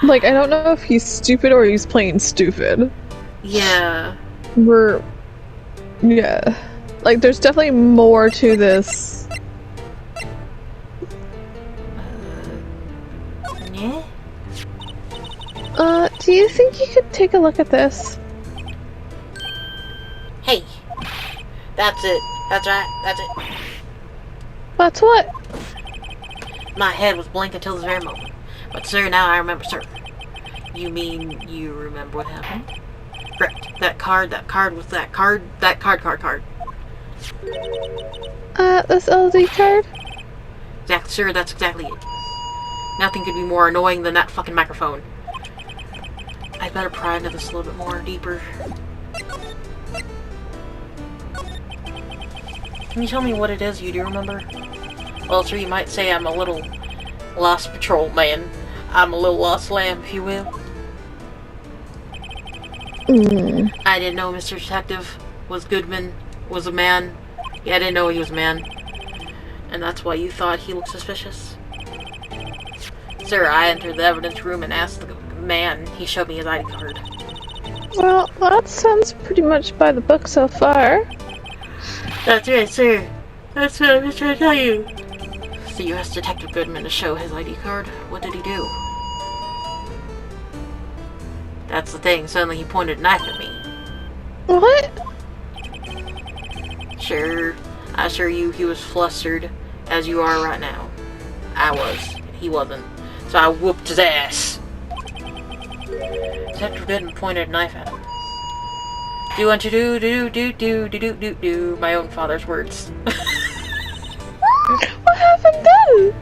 Like, I don't know if he's stupid or he's playing stupid. Yeah. Yeah. Like, there's definitely more to this. Yeah? Do you think you could take a look at this? Hey. That's it. That's right. That's it. That's what? My head was blank until this very moment. But sir, now I remember, sir. You mean you remember what happened? Right. That card with that card. This LD card? Exactly, sir, that's exactly it. Nothing could be more annoying than that fucking microphone. I better pry into this a little bit more, deeper. Can you tell me what it is you do remember? Well, sir, you might say I'm a little lost patrol man. I'm a little lost lamb, if you will. I didn't know Mr. Detective Goodman was a man. Yeah, I didn't know he was a man. And that's why you thought he looked suspicious? Sir, I entered the evidence room and asked the man. He showed me his ID card. Well, that sounds pretty much by the book so far. That's right, sir. That's what I was trying to tell you. So you asked Detective Goodman to show his ID card? What did he do? That's the thing. Suddenly he pointed a knife at me. What? Sure. I assure you he was flustered, as you are right now. I was. He wasn't. So I whooped his ass. Detective Goodman pointed a knife at him. Do unto do, my own father's words. What happened then?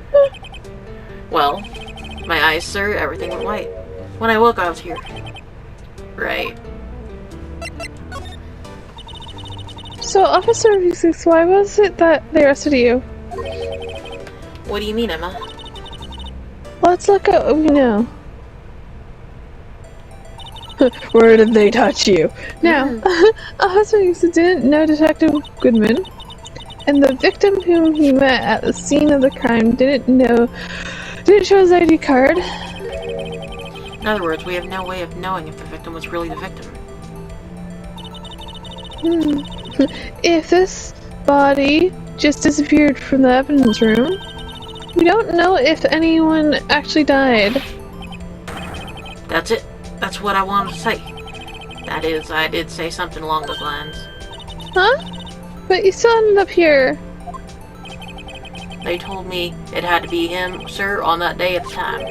Well, my eyes, sir, everything went white. When I woke, I was here. Right. So, Officer V6, why was it that they arrested you? What do you mean, Emma? Let's look at what we know. Where did they touch you? Now, Officer V6 didn't know Detective Goodman, and the victim whom he met at the scene of the crime didn't show his ID card. In other words, we have no way of knowing if the victim was really the victim. If this body just disappeared from the evidence room, we don't know if anyone actually died. That's it. That's what I wanted to say. That is, I did say something along those lines. Huh? But you still ended up here. They told me it had to be him, sir, on that day at the time.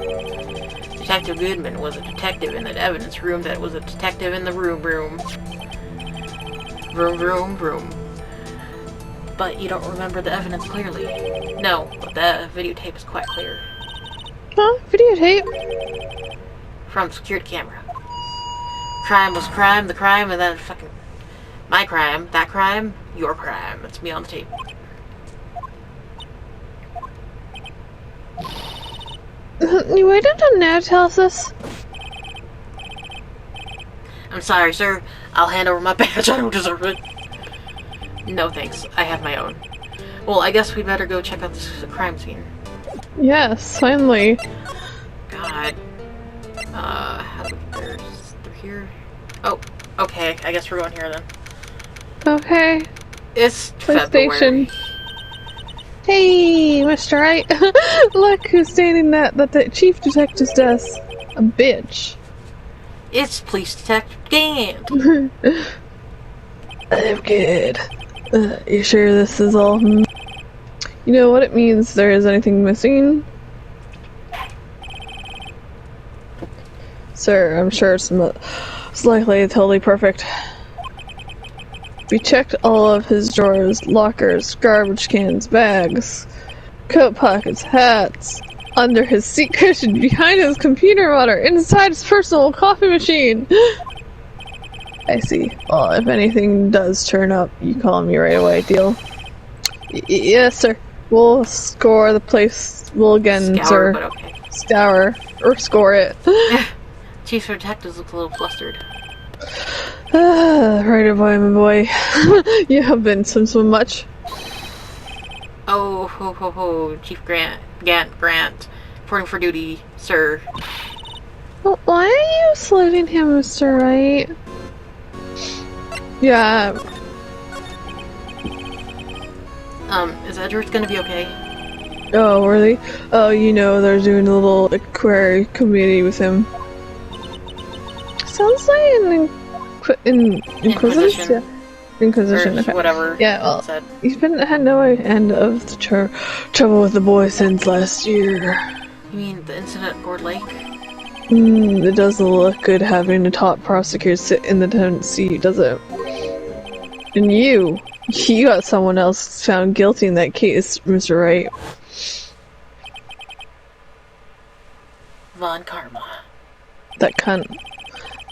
Detective Goodman was a detective in the evidence room that was a detective in the room. Room. But you don't remember the evidence clearly. No, but the videotape is quite clear. Huh? Videotape? from secured camera. Crime was crime, the crime, and then fucking my crime, that crime, your crime. It's me on the tape. You waited on now to tell us this? I'm sorry, sir. I'll hand over my badge. I don't deserve it. No thanks. I have my own. Well, I guess we better go check out this crime scene. Yes, finally. God. How do we get there? Through here? Oh, okay. I guess we're going here then. Okay. It's February. PlayStation. Hey, Mr. Wright. Look who's standing at the chief detective's desk. A bitch. It's Police Detective Gant. I'm good. You sure this is all? You know what it means there is anything missing? Sir, I'm sure it's likely totally perfect. We checked all of his drawers, lockers, garbage cans, bags, coat pockets, hats, under his seat cushion, behind his computer monitor, inside his personal coffee machine. I see. Well, if anything does turn up, you call me right away, deal? Yes, sir. We'll score the place. We'll again, Scour, sir. but okay. Scour. Or score it. Chief of Detectives looks a little flustered. Right away, my boy. You have been so much. Oh, ho, ho, ho. Chief Grant. Reporting for duty, sir. Well, why are you saluting him, Mr. Wright? Yeah. Is Edward gonna be okay? Oh, really? Oh, you know, they're doing a little query community with him. Sounds like an Inquisition? Yeah. Inquisition, Or okay. whatever. Yeah, well, Said. he's had no end of the trouble with the boy since last year. You mean the incident at Gourd Lake? It doesn't look good having a top prosecutor sit in the defendant's seat, does it? And you got someone else found guilty in that case, Mr. Wright. Von Karma. That cunt.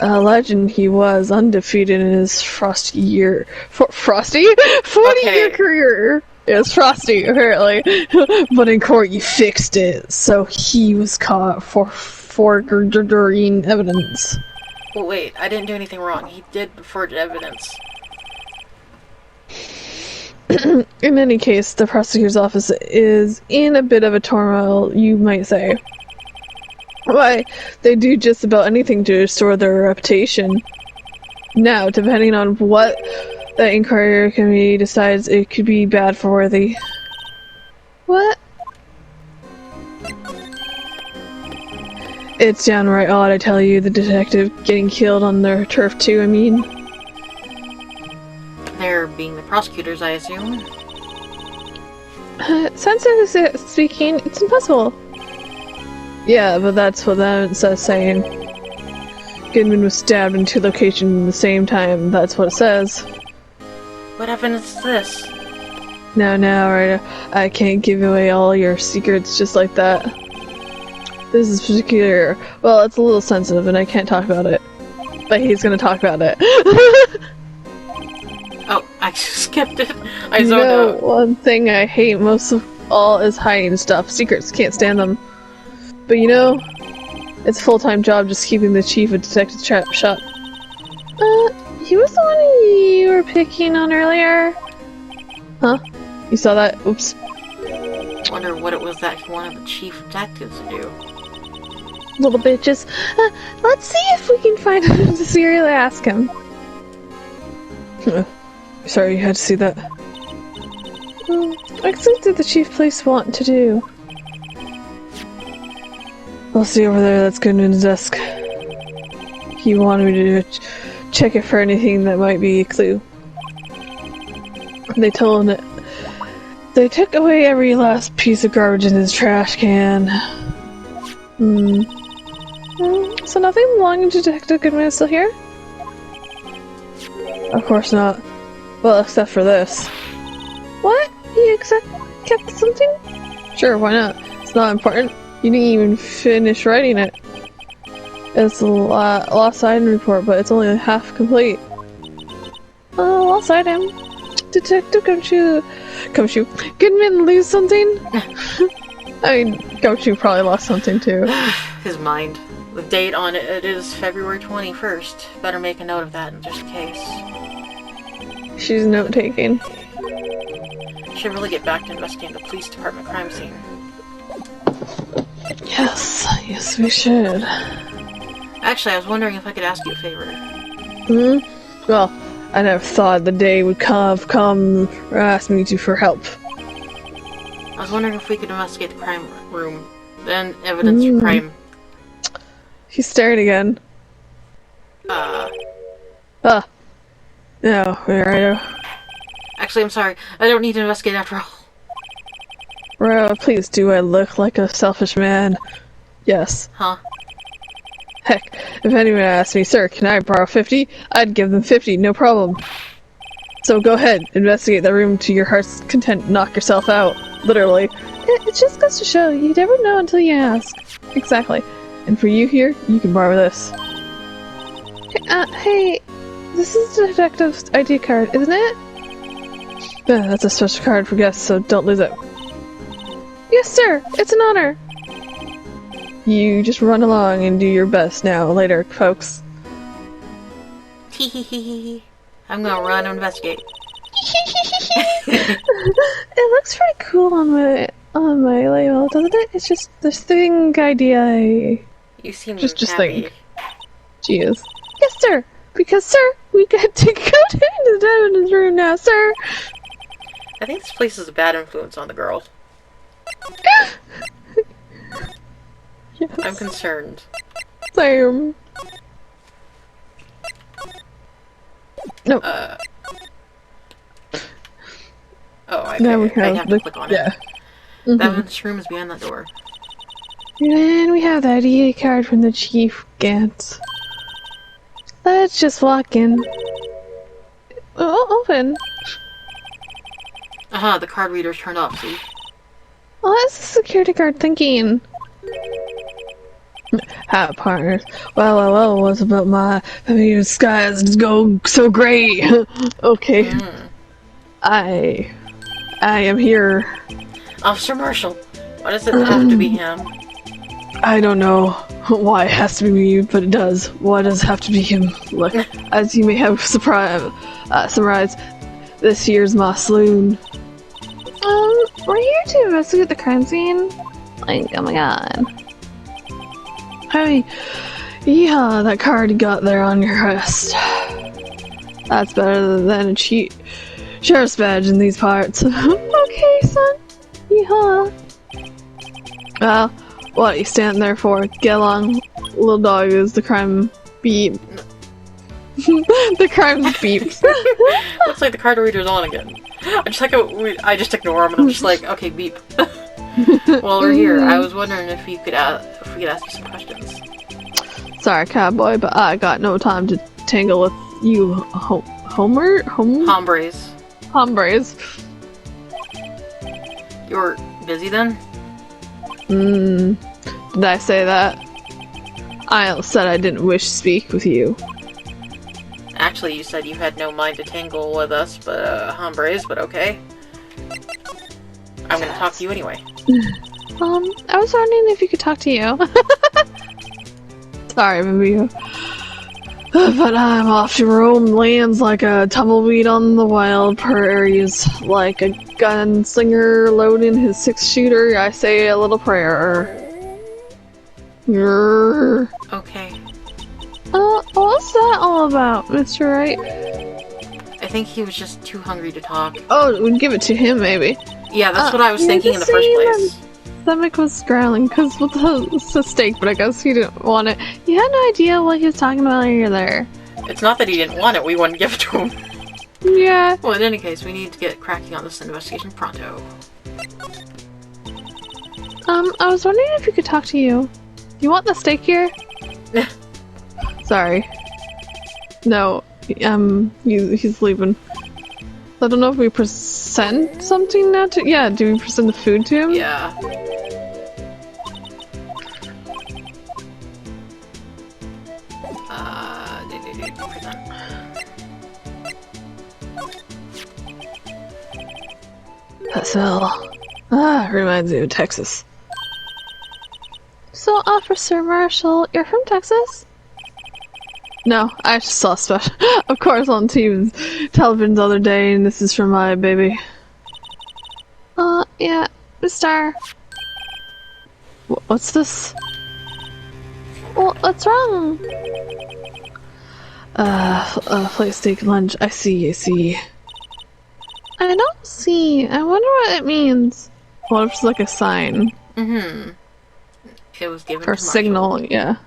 Legend he was undefeated in his Frosty year. 40-year career! It was Frosty, apparently. But in court, you fixed it. So he was caught for forging evidence. Well, wait, I didn't do anything wrong. He did forge evidence. In any case, the prosecutor's office is in a bit of a turmoil, you might say. Why, they do just about anything to restore their reputation. Now, depending on what the inquiry committee decides, it could be bad for Worthy. What? It's downright odd, I tell you, the detective getting killed on their turf too, I mean. They're being the prosecutors, I assume. Sensibly speaking, it's impossible. Yeah, but that's what the evidence says saying. Goodman was stabbed in 2 locations at the same time, that's what it says. What evidence is this? No, right, I can't give away all your secrets just like that. This is particular. Well, it's a little sensitive and I can't talk about it. But he's gonna talk about it. Oh, I skipped it. I zoned out. One thing I hate most of all is hiding stuff. Secrets, can't stand them. But you know, it's a full-time job just keeping the chief of detective trap shut. He was the one you were picking on earlier? Huh? You saw that? Oops. Wonder what it was that he wanted the chief detectives to do. Little bitches. Let's see if we can find him to seriously ask him. Sorry you had to see that. What did the chief police want to do? I'll see over there, that's Goodman's desk. He wanted me to check it for anything that might be a clue. They told him that they took away every last piece of garbage in his trash can. So nothing belonging to Detective Goodman is still here? Of course not. Well, except for this. What? He kept something? Sure, why not? It's not important. You didn't even finish writing it. It's a lost item report, but it's only half complete. Lost item. Detective Gumshoe. Goodman lose something? I mean, Gumshoe probably lost something too. His mind. The date on it is February 21st. Better make a note of that just in case. She's note-taking. Should really get back to investigating the police department crime scene. Yes, we should. Actually, I was wondering if I could ask you a favor. Well, I never thought the day would come or ask me for help. I was wondering if we could investigate the crime room. Then evidence for crime. He stared again. No, right. Actually, I'm sorry. I don't need to investigate after all. Bro, please, do I look like a selfish man? Yes. Huh? Heck, if anyone asked me, sir, can I borrow 50? I'd give them 50, no problem. So go ahead, investigate the room to your heart's content, knock yourself out. Literally. It just goes to show, you never know until you ask. Exactly. And for you here, you can borrow this. Hey, this is the detective's ID card, isn't it? Yeah, that's a special card for guests, so don't lose it. Yes, sir! It's an honor! You just run along and do your best now. Later, folks. Hehehehe. I'm gonna run and investigate. It looks pretty cool on my label, doesn't it? It's just this thing idea. You seem just happy. think. Jeez. Yes, sir! Because, sir, we get to go to the Diamond's room now, sir! I think this place is a bad influence on the girl. Yes. I'm concerned. Same. No. Oh, I now have to click on it. That room is behind that door. And we have the ID card from the Chief Gantz. Let's just walk in. Oh, open. Aha, the card reader's turned off, see? What's the security guard thinking? Hi, partners. Well, what's about my skies go so great? Okay. I am here. Officer Marshall, why does it have to be him? I don't know why it has to be me, but it does. Why does it have to be him? Look, as you may have summarized, this here's my saloon. We're here to investigate the crime scene. Like, oh my god. Hey, yeah, that card you got there on your wrist. That's better than a cheap sheriff's badge in these parts. Okay, son. Yeehaw. Well, what are you standing there for? Get along. Little dog is the crime beep. The crime beeps. Looks like the card reader's on again. I just ignore him and I'm just like, okay, beep. While we're here, I was wondering if we could ask you some questions. Sorry, cowboy, but I got no time to tangle with you, Hombres. Hombres. You're busy then? Did I say that? I said I didn't wish to speak with you. Actually, you said you had no mind to tangle with us, but, hombres, but okay. I'm gonna talk to you anyway. I was wondering if you could talk to you. Sorry, maybe. But I'm off to roam lands like a tumbleweed on the wild prairies. Like a gunslinger loading his 6-shooter, I say a little prayer. Okay. What's that all about, Mr. Wright? I think he was just too hungry to talk. Oh, we'd give it to him, maybe. Yeah, that's what I was thinking in the first place. Stomach was growling because it's a steak, but I guess he didn't want it. You had no idea what he was talking about when you were there. It's not that he didn't want it, we wouldn't give it to him. Yeah. Well, in any case, we need to get cracking on this investigation pronto. I was wondering if you could talk to you. You want the steak here? Sorry. No, he's leaving. I don't know if we present something now to- yeah, do we present the food to him? Yeah. That smell. Reminds me of Texas. So, Officer Marshall, you're from Texas? No, I just saw special, of course, on TV's television the other day, and this is from my baby. Yeah, Mr. What's this? What's wrong? Place to take lunch. I see. I don't see. I wonder what it means. What if it's like a sign? Mm-hmm. It was given for to Marshall. signal, yeah.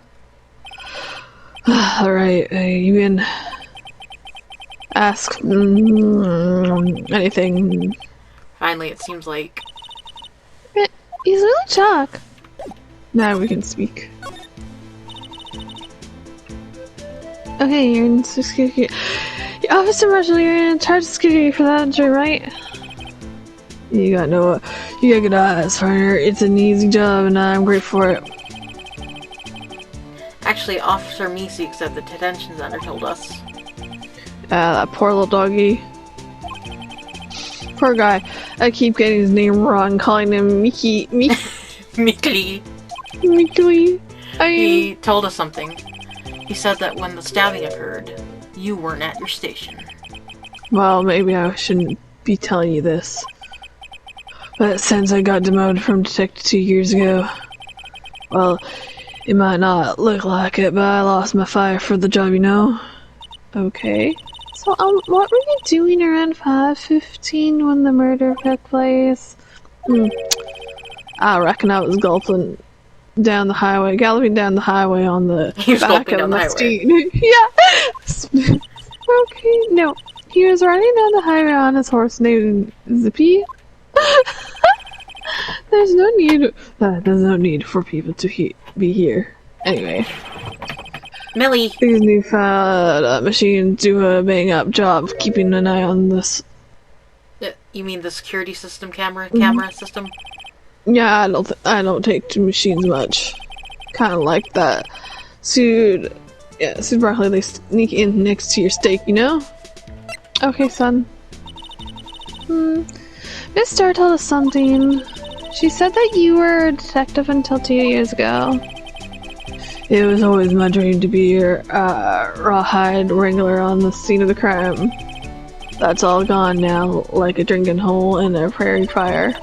Alright, you can ask anything. Finally, it seems like... He's really shocked. Now we can speak. Okay, you're in security. Officer Marshall, you're in charge of security for that injury, right? You got good eyes, partner. It's an easy job, and I'm grateful for it. Actually, Officer Meeseeks at the detention center told us. That poor little doggy. Poor guy. I keep getting his name wrong, calling him Mickey. Meekly. He told us something. He said that when the stabbing occurred, you weren't at your station. Well, maybe I shouldn't be telling you this. But since I got demoted from detective 2 years ago, well, it might not look like it, but I lost my fire for the job, you know? Okay. So, what were you doing around 5:15 when the murder took place? I reckon I was galloping down the highway on the back of the street. Yeah! Okay, no. He was riding down the highway on his horse named Zippy. There's no need for people to be here. Anyway. Millie! These newfound machines do a bang-up job keeping an eye on this. You mean the security system camera system? Yeah, I don't take to machines much. Kind of like that. Sued broccoli, they sneak in next to your steak, you know? Okay, son. Miss Star told us something. She said that you were a detective until 2 years ago. It was always my dream to be your rawhide wrangler on the scene of the crime. That's all gone now, like a drinking hole in a prairie fire.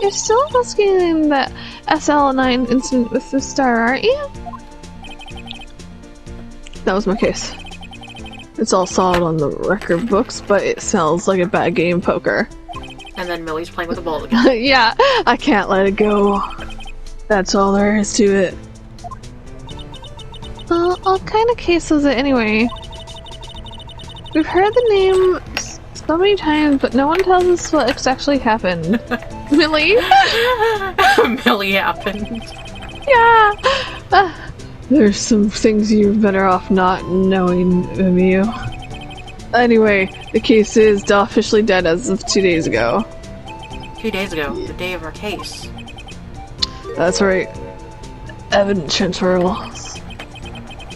You're still investigating that SL9 incident with the Star, aren't you? That was my case. It's all solid on the record books, but it sounds like a bad game of poker. And then Millie's playing with the ball again. Yeah, I can't let it go. That's all there is to it. What kind of case was it anyway? We've heard the name so many times, but no one tells us what actually happened. Millie? Millie happened. Yeah! There's some things you're better off not knowing, Mew. Anyway, the case is officially dead as of 2 days ago. 2 days ago, the day of our case. That's right. Evidence transfers.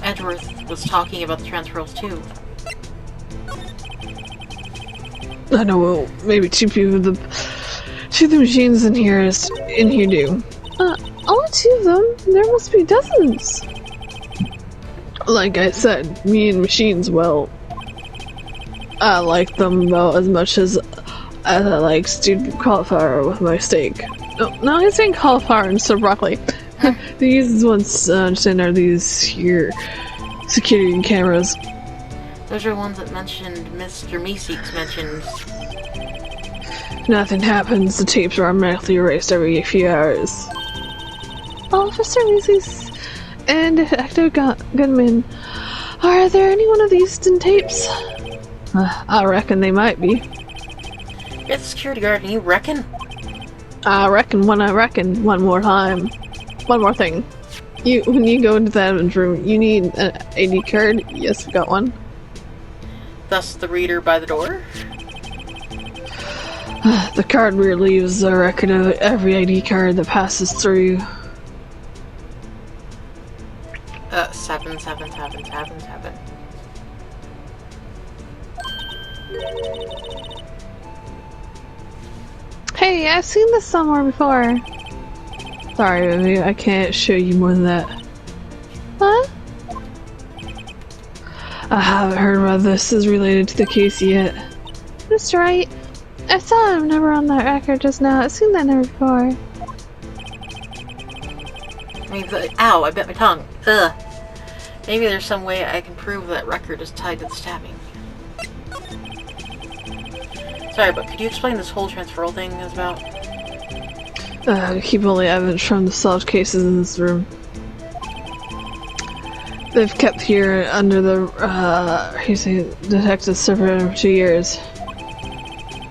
Edgeworth was talking about the transfers too. I know, well, maybe two of the machines in here do. Only 2 of them? There must be dozens. Like I said, me and machines, well, I like them about as much as I like stewed cauliflower with my steak. No, I'm saying cauliflower instead of broccoli. These ones are these here security cameras. Those are ones that mentioned Mr. Meeseeks mentioned. Nothing happens. The tapes are automatically erased every few hours. Officer Meeseeks and Detective Goodman, are there any one of these in tapes? I reckon they might be. You're the security guard, and you reckon? I reckon one more time. One more thing. When you go into the evidence room, you need an ID card. Yes, we got one. Thus the reader by the door? The card reader leaves a record of every ID card that passes through. 77777. Hey, I've seen this somewhere before. Sorry, baby, I can't show you more than that. What? I haven't heard about this as related to the case yet. Mr. Wright, I saw a number on that record just now. I've seen that number before. Ow, I bit my tongue. Ugh. Maybe there's some way I can prove that record is tied to the stabbing. Sorry, but could you explain this whole transferal thing is about? Keep all the evidence from the solved cases in this room. They've kept here under the, detective server for 2 years.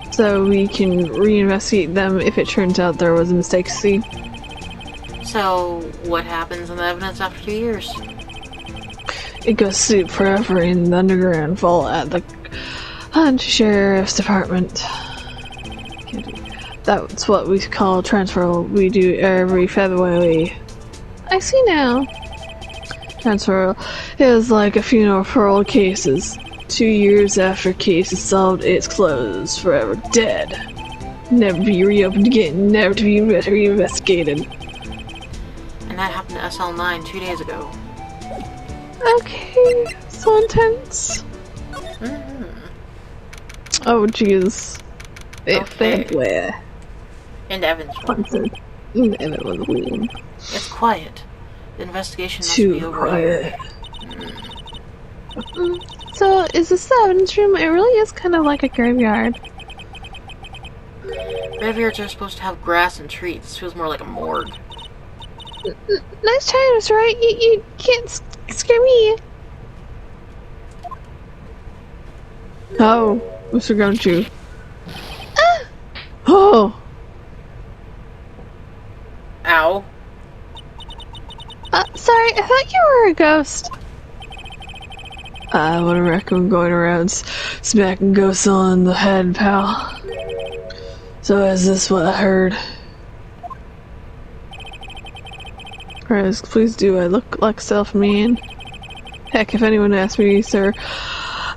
So we can reinvestigate them if it turns out there was a mistake, see? So, what happens in the evidence after 2 years? It goes sleep forever in the underground vault at the Sheriff's Department. That's what we call transfer. We do every February. I see now. Transfer is like a funeral for old cases. 2 years after case is solved, it's closed, forever dead. Never to be reopened again, never to be reinvestigated. And that happened to SL9 2 days ago. Okay, so intense. Oh jeez. Okay. And Evan's room. Evan was leaving. It's quiet. The investigation must Too be over. quiet. So, is this the evidence room? It really is kind of like a graveyard. Graveyards are supposed to have grass and trees. This feels more like a morgue. Nice try, Mr. Wright. You can't scare me. Oh, Mr. Gumshoe. Oh! Ow. Sorry, I thought you were a ghost. What a wreck I'm going around smacking ghosts on the head, pal. So is this what I heard? Chris, please do I look like self-mean? Heck, if anyone asked me, sir,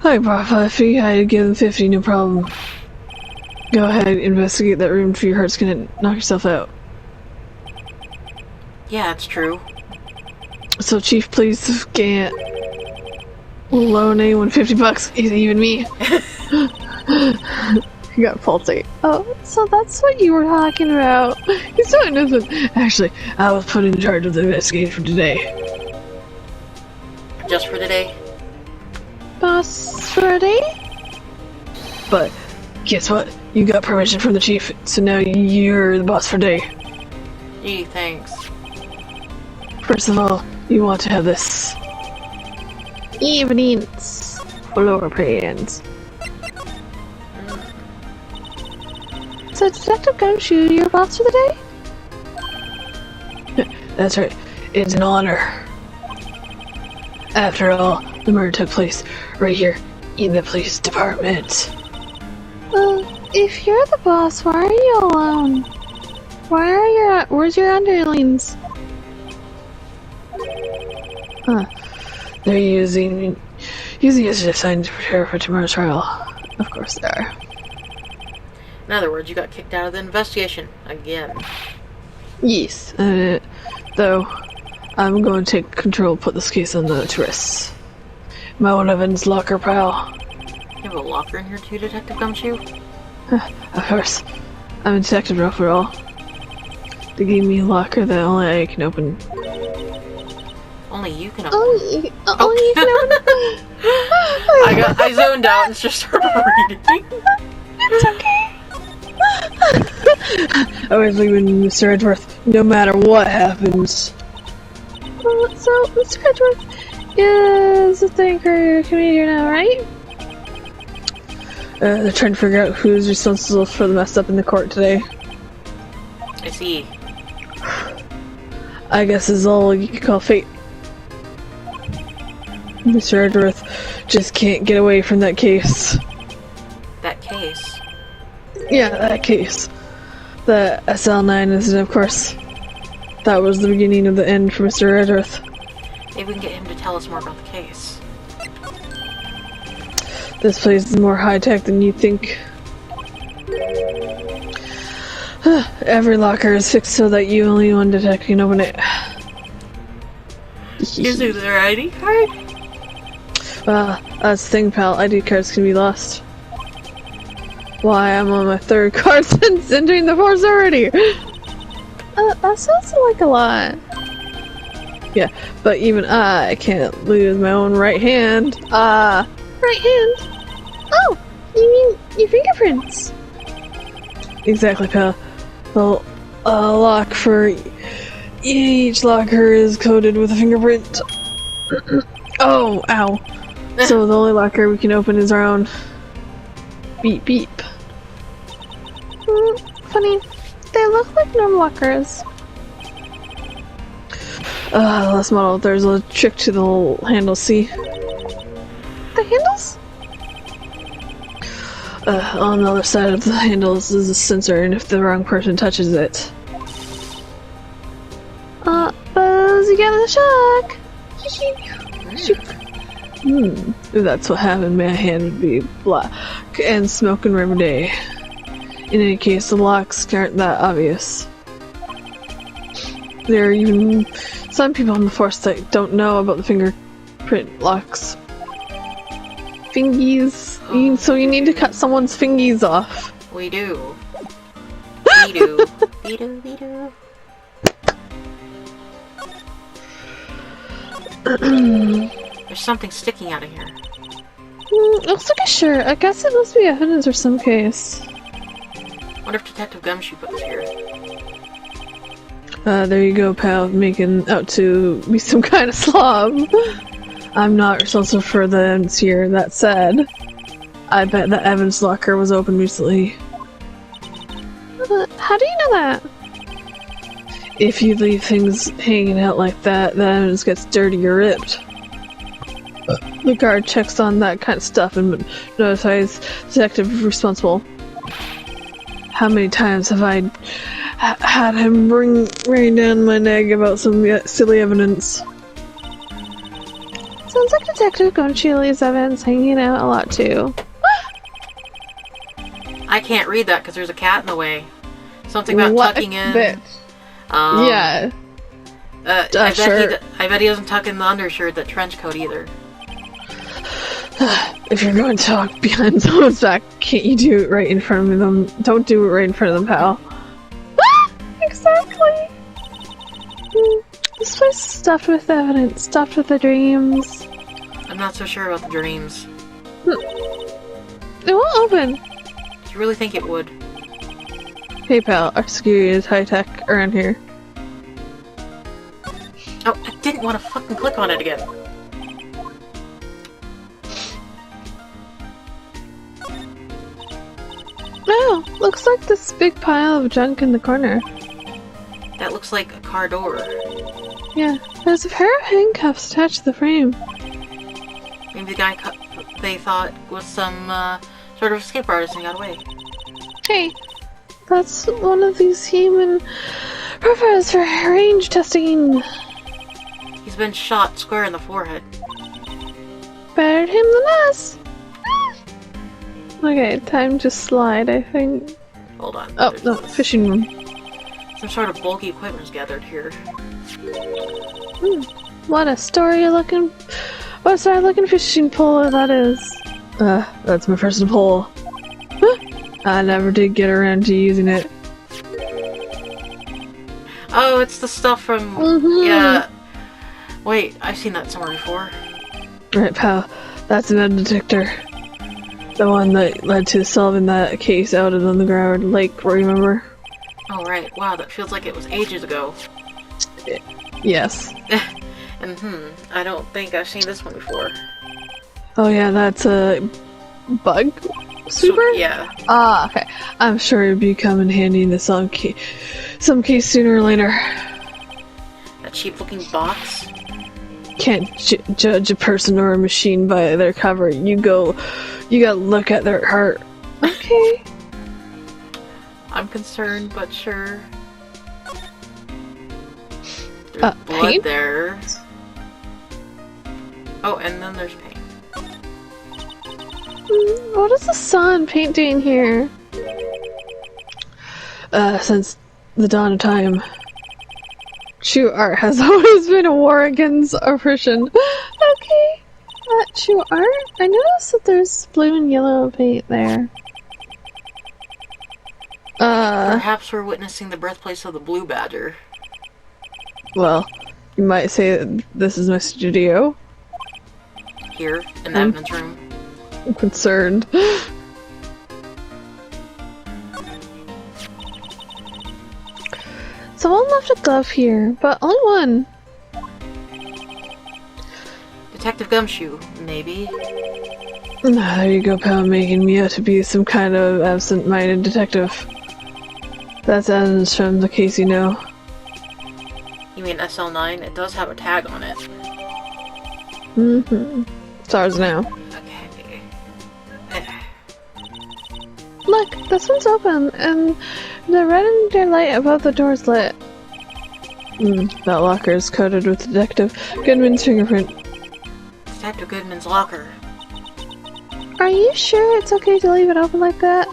I brought 5 feet, I'd give them 50, no problem. Go ahead, investigate that room for your heart's gonna knock yourself out. Yeah, it's true. So, Chief, please can't loan anyone $50, even me. You got faulty. Oh, so that's what you were talking about. He's so innocent. Actually, I was put in charge of the investigation for today. Just for today? Boss for a day? But, guess what? You got permission from the chief, so now you're the boss for day. Gee, thanks. First of all, you want to have this evenings floor plans. So, Detective Gumshoe, your boss for the day? That's right. It's an honor. After all, the murder took place right here in the police department. If you're the boss, why are you alone? Where's your underlings? They're using us as signs to prepare for tomorrow's trial. Of course they are. In other words, you got kicked out of the investigation. Again. Yes. Though, I'm going to take control, put this case on the tourists. My own Evan's locker, pal. You have a locker in here too, Detective Gumshoe? Of course. I'm a detective after all. They gave me a locker that only I can open. Only you can open. Only you can open? I zoned out and just started reading. It's okay. I was leaving Mr. Edgeworth, no matter what happens. So, Mr. Edgeworth is the thinker comedian now, right? They're trying to figure out who's responsible for the mess up in the court today. I see. I guess is all you could call fate. Mr. Edgeworth just can't get away from that case. That case? Yeah, that case. The SL9 incident, of course. That was the beginning of the end for Mr. Edgeworth. Maybe we can get him to tell us more about the case. This place is more high-tech than you think. Every locker is fixed so that you only one detector can open it. Is it their ID card? That's the thing, pal. ID cards can be lost. Why, I'm on my third card since entering the force already! That sounds like a lot. Yeah, but even I can't lose my own right hand. Right hand? Oh, you mean your fingerprints? Exactly, pal. The lock for each locker is coded with a fingerprint. Oh, ow. So the only locker we can open is our own. Beep beep. Funny. They look like normal lockers. Last model, there's a trick to the whole handle, see? The handles? On the other side of the handles is a sensor, and if the wrong person touches it... Buzz, you got the shock! If that's what happened, my hand would be black and smoking every day. In any case, the locks aren't that obvious. There are even some people in the force that don't know about the fingerprint locks. Fingies. So you need to cut someone's fingies off. We do. We do. We do, we do. There's something sticking out of here. Looks like a shirt. I guess it must be evidence or some case. Wonder if Detective Gumshoe put this here. There you go, pal, making out to be some kind of slob. I'm not responsible for the evidence here. That said, I bet the Evans locker was open recently. How do you know that? If you leave things hanging out like that, the evidence gets dirty or ripped. The guard checks on that kind of stuff and notifies the detective responsible. How many times have I had him rain down my neck about some silly evidence? Sounds like Detective Gumshoe leaves evidence hanging out a lot too. I can't read that because there's a cat in the way. Something about what tucking in. Bitch. Yeah. I bet he doesn't tuck in the undershirt, that trench coat either. If you're going to talk behind someone's back, can't you do it right in front of them? Don't do it right in front of them, pal. Exactly! This place is stuffed with evidence, stuffed with the dreams. I'm not so sure about the dreams. It won't open. Do you really think it would? Hey pal, our security is high-tech around here. Oh, I didn't want to fucking click on it again. Oh, looks like this big pile of junk in the corner. That looks like a car door. Yeah, there's a pair of handcuffs attached to the frame. Maybe the guy they thought was some sort of escape artist and got away. Hey, that's one of these human profiles for range testing. He's been shot square in the forehead. Better him than us. Okay, time to slide, I think. Hold on. Oh, no, fishing room. Some sort of bulky equipment is gathered here. What a story-looking fishing pole that is. That's my first pole. I never did get around to using it. Oh, it's the stuff from... Yeah. Wait, I've seen that somewhere before. Right, pal. That's an metal detector. The one that led to solving that case out in the underground lake, remember? Oh, right. Wow, that feels like it was ages ago. Yes. And I don't think I've seen this one before. Oh yeah, that's a bug super? Yeah. Ah, okay. I'm sure it'd be coming handy in some case sooner or later. That cheap-looking box. Can't judge a person or a machine by their cover. You gotta look at their heart. Okay. I'm concerned, but sure. There's blood paint? there. Oh, and then there's paint. What is the sun paint doing here? since the dawn of time. True art has always been a war against oppression. Okay. True art? I noticed that there's blue and yellow paint there. Perhaps we're witnessing the birthplace of the blue badger. Well, you might say that this is my studio. Here, in the evidence room. I'm concerned. Someone left a glove here, but only one. Detective Gumshoe, maybe? There you go, pal, making me out to be some kind of absent-minded detective. That's evidence from the case, you know. You mean SL9? It does have a tag on it. Mm-hmm. It's ours now. Okay. Look, this one's open, and the red and green light above the door's lit. That locker is coated with Detective Goodman's fingerprint. Detective Goodman's locker. Are you sure it's okay to leave it open like that?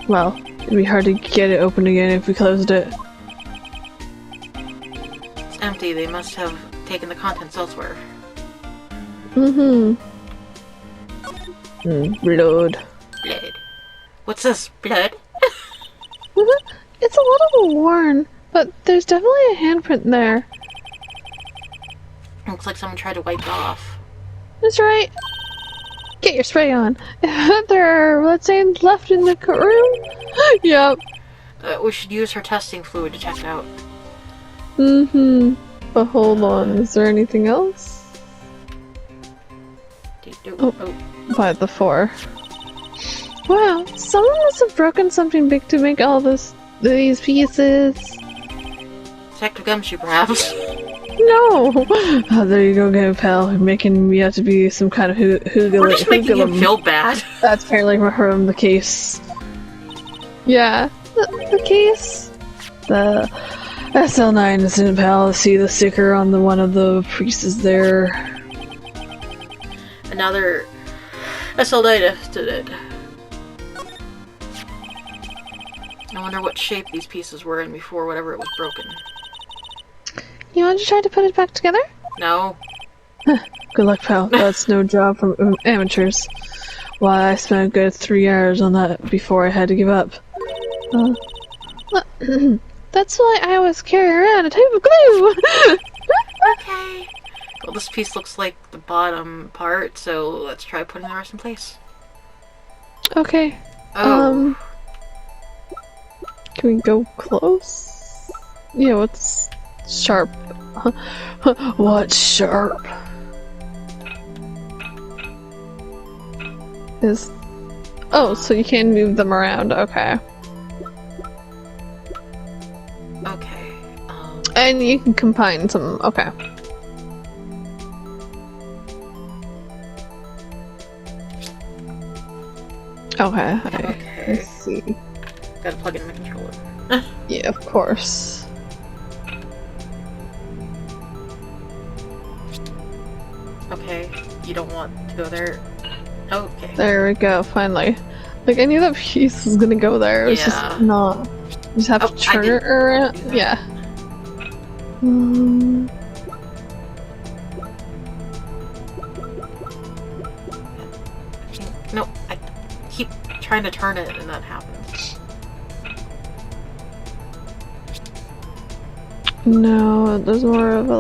Well, it'd be hard to get it open again if we closed it. It's empty. They must have taken the contents elsewhere. Blood. Blood. What's this? Blood? It's a little worn, but there's definitely a handprint there. Looks like someone tried to wipe it off. That's right. Get your spray on. There are blood stains left in the room. Yep. We should use her testing fluid to check it out. But hold on, is there anything else? By the 4. Wow, someone must have broken something big to make all these pieces. Detective Gumshoe, perhaps? No! Oh, there you go again, pal. You're making me out to be some kind of hooligan. We're just making him feel bad. That's apparently from the case. Yeah, the case. The SL9 incident, pal. See the sticker on one of the priests there. Another SL9 did it. I wonder what shape these pieces were in before whatever it was broken. You want to try to put it back together? No. Good luck, pal. That's no job from amateurs. Why, I spent a good 3 hours on that before I had to give up. That's why I always carry around a type of glue! Okay. Well, this piece looks like the bottom part, so let's try putting the rest in place. Okay. Oh. Can we go close? Yeah, what's sharp? What's sharp? Oh, so you can move them around, okay. Okay, and you can combine some, okay. Okay, I see. Gotta plug in my controller. Yeah, of course. Okay, you don't want to go there. Okay. There we go, finally. Like, I knew that piece was gonna go there, it was just not. You just have to turn it around. Yeah. No, I keep trying to turn it and that happens. No, there's more of a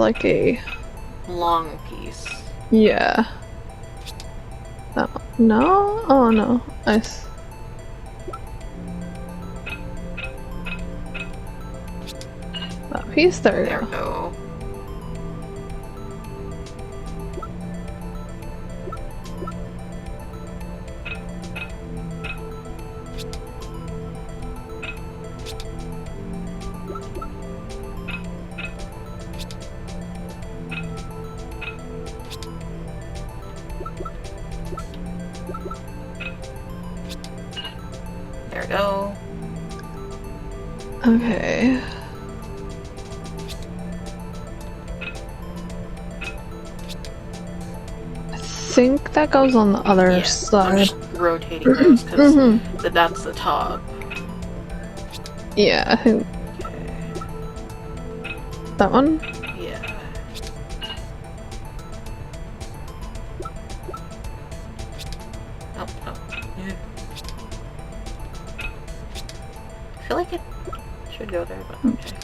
long piece. Yeah. No? Oh no. Nice. That piece, there we go. There we go. Okay. I think that goes on the other side. I'm just rotating those because that's the top. Yeah, I think that one. Yeah. Oh, oh. Yeah. I feel like it should go there, but okay.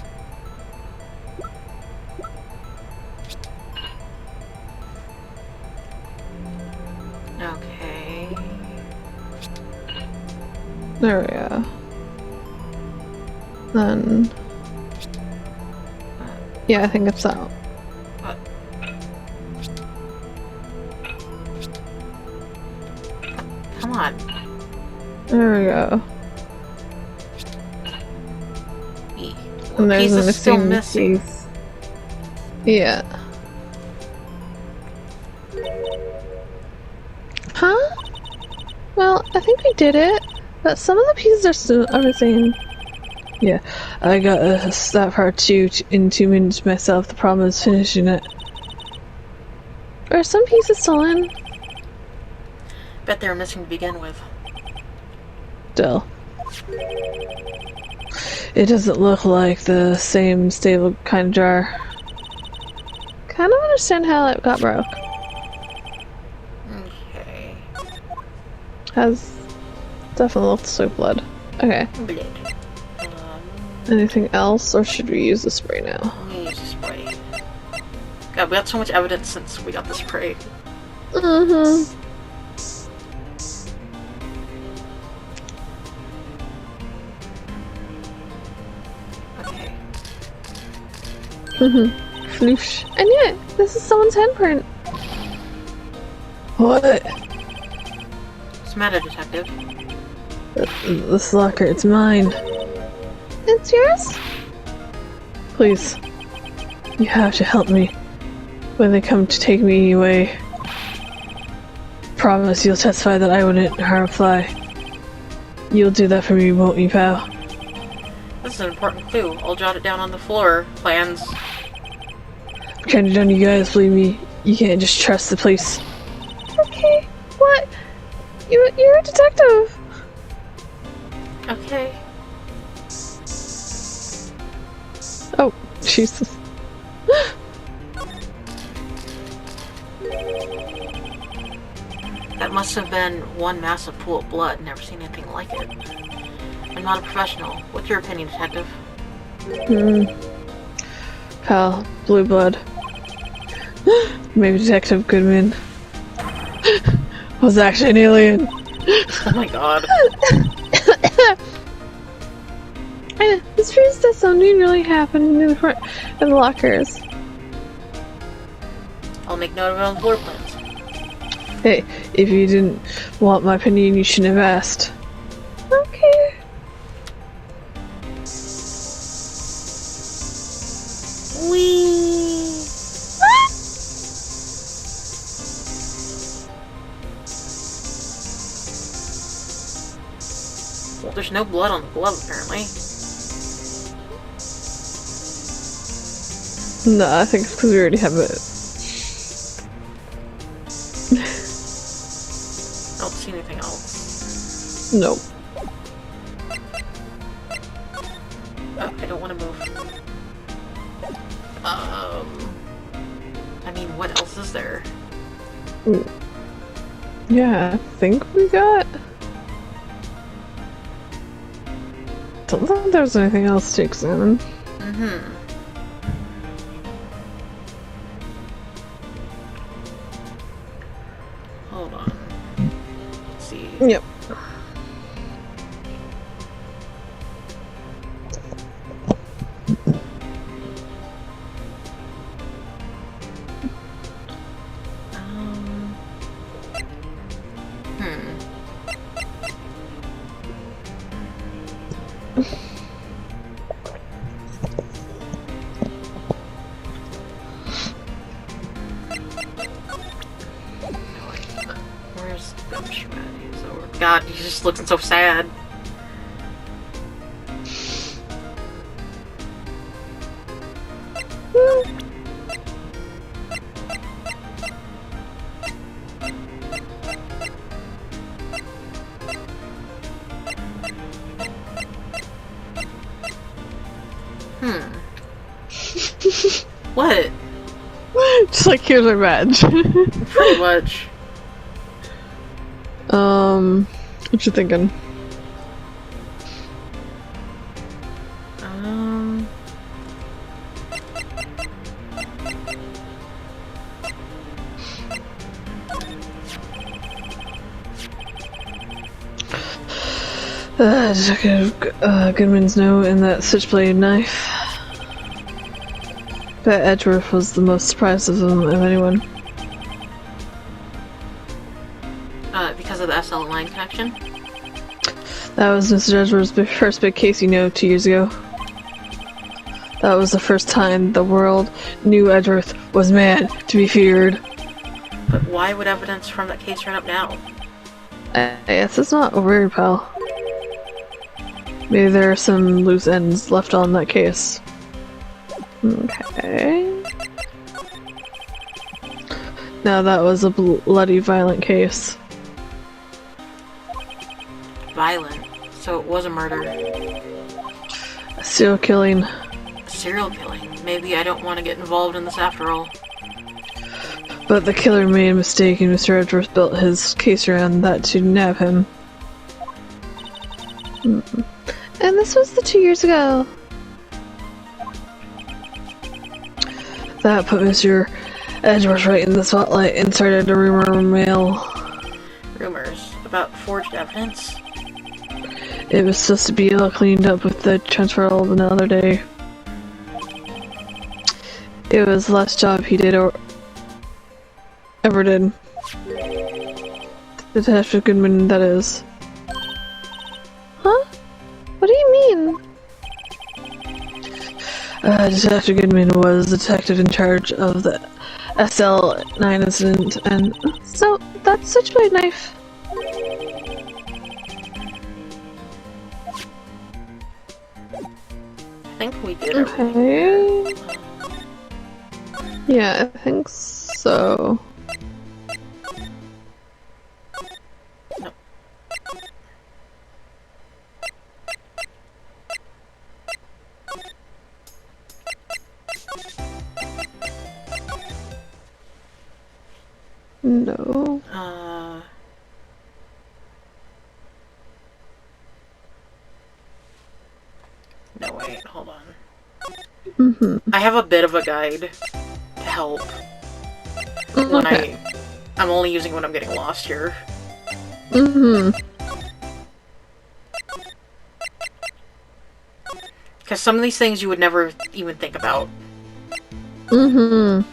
Okay. There we go. Then, yeah, I think it's out. What? Come on. There we go. E. And there's Piece a is still missing missing. piece. Yeah. Huh? Well, I think we did it, but some of the pieces are still missing. Yeah, I got that part too in 2 minutes myself. The problem is finishing it. Are some pieces still in? Bet they were missing to begin with. Still. It doesn't look like the same stable kind of jar. Kind of understand how it got broke. Okay. Has definitely looked like blood. Okay. Blood. Anything else, or should we use the spray now? Let me use the spray. God, we got so much evidence since we got the spray. Mm-hmm. Okay. Mm-hmm. Floosh. And yet, this is someone's handprint. What? What's the matter, Detective? This locker, it's mine. It's yours? Please. You have to help me when they come to take me away. Promise you'll testify that I wouldn't harm Fly. You'll do that for me, won't you, pal? This is an important clue. I'll jot it down on the floor. Plans. I'm counting on you guys, believe me. You can't just trust the place. Okay. What? You're a detective. Okay. Oh, Jesus. That must have been one massive pool of blood. Never seen anything like it. I'm not a professional. What's your opinion, Detective? Pal, blue blood. Maybe Detective Goodman was actually an alien. Oh my god. This proves that something really happened in the front of the lockers. I'll make note of it on the floor plans. Hey, if you didn't want my opinion, you shouldn't have asked. Okay. Whee! Well, there's no blood on the glove, apparently. No, I think it's because we already have it. I don't see anything else. Nope. Oh, I don't want to move. I mean, what else is there? Yeah, I think we got... Don't think there's anything else to examine. Mm-hmm. Hold on. Let's see. Yep. Where's God, he's just looking so sad. Hmm. What? Just like, here's our badge. Pretty much. What you thinking? Goodman's note and that switchblade knife. Bet Edgeworth was the most surprised of them, of anyone. Because of the SL line connection? That was Mr. Edgeworth's first big case, 2 years ago. That was the first time the world knew Edgeworth was man to be feared. But why would evidence from that case turn up now? I guess it's not weird, pal. Maybe there are some loose ends left on that case. Okay. Now that was a bloody, violent case. Violent. So it was a murder. A serial killing. A serial killing. Maybe I don't want to get involved in this after all. But the killer made a mistake and Mr. Edgeworth built his case around that to nab him. And this was the 2 years ago. That put Mr. Edgeworth right in the spotlight and started a rumor mill. Rumors about forged evidence? It was supposed to be all cleaned up with the transferal another day. It was the last job he did or ever did. Detective Goodman, that is. Huh? What do you mean? Detective Goodman was the detective in charge of the SL9 incident, and so that's switchblade knife. I think we did it. Okay. Yeah, I think so. No. No. No, wait, hold on. Mm-hmm. I have a bit of a guide to help when I'm only using when I'm getting lost here. Mm-hmm. Because some of these things you would never even think about. Mm-hmm.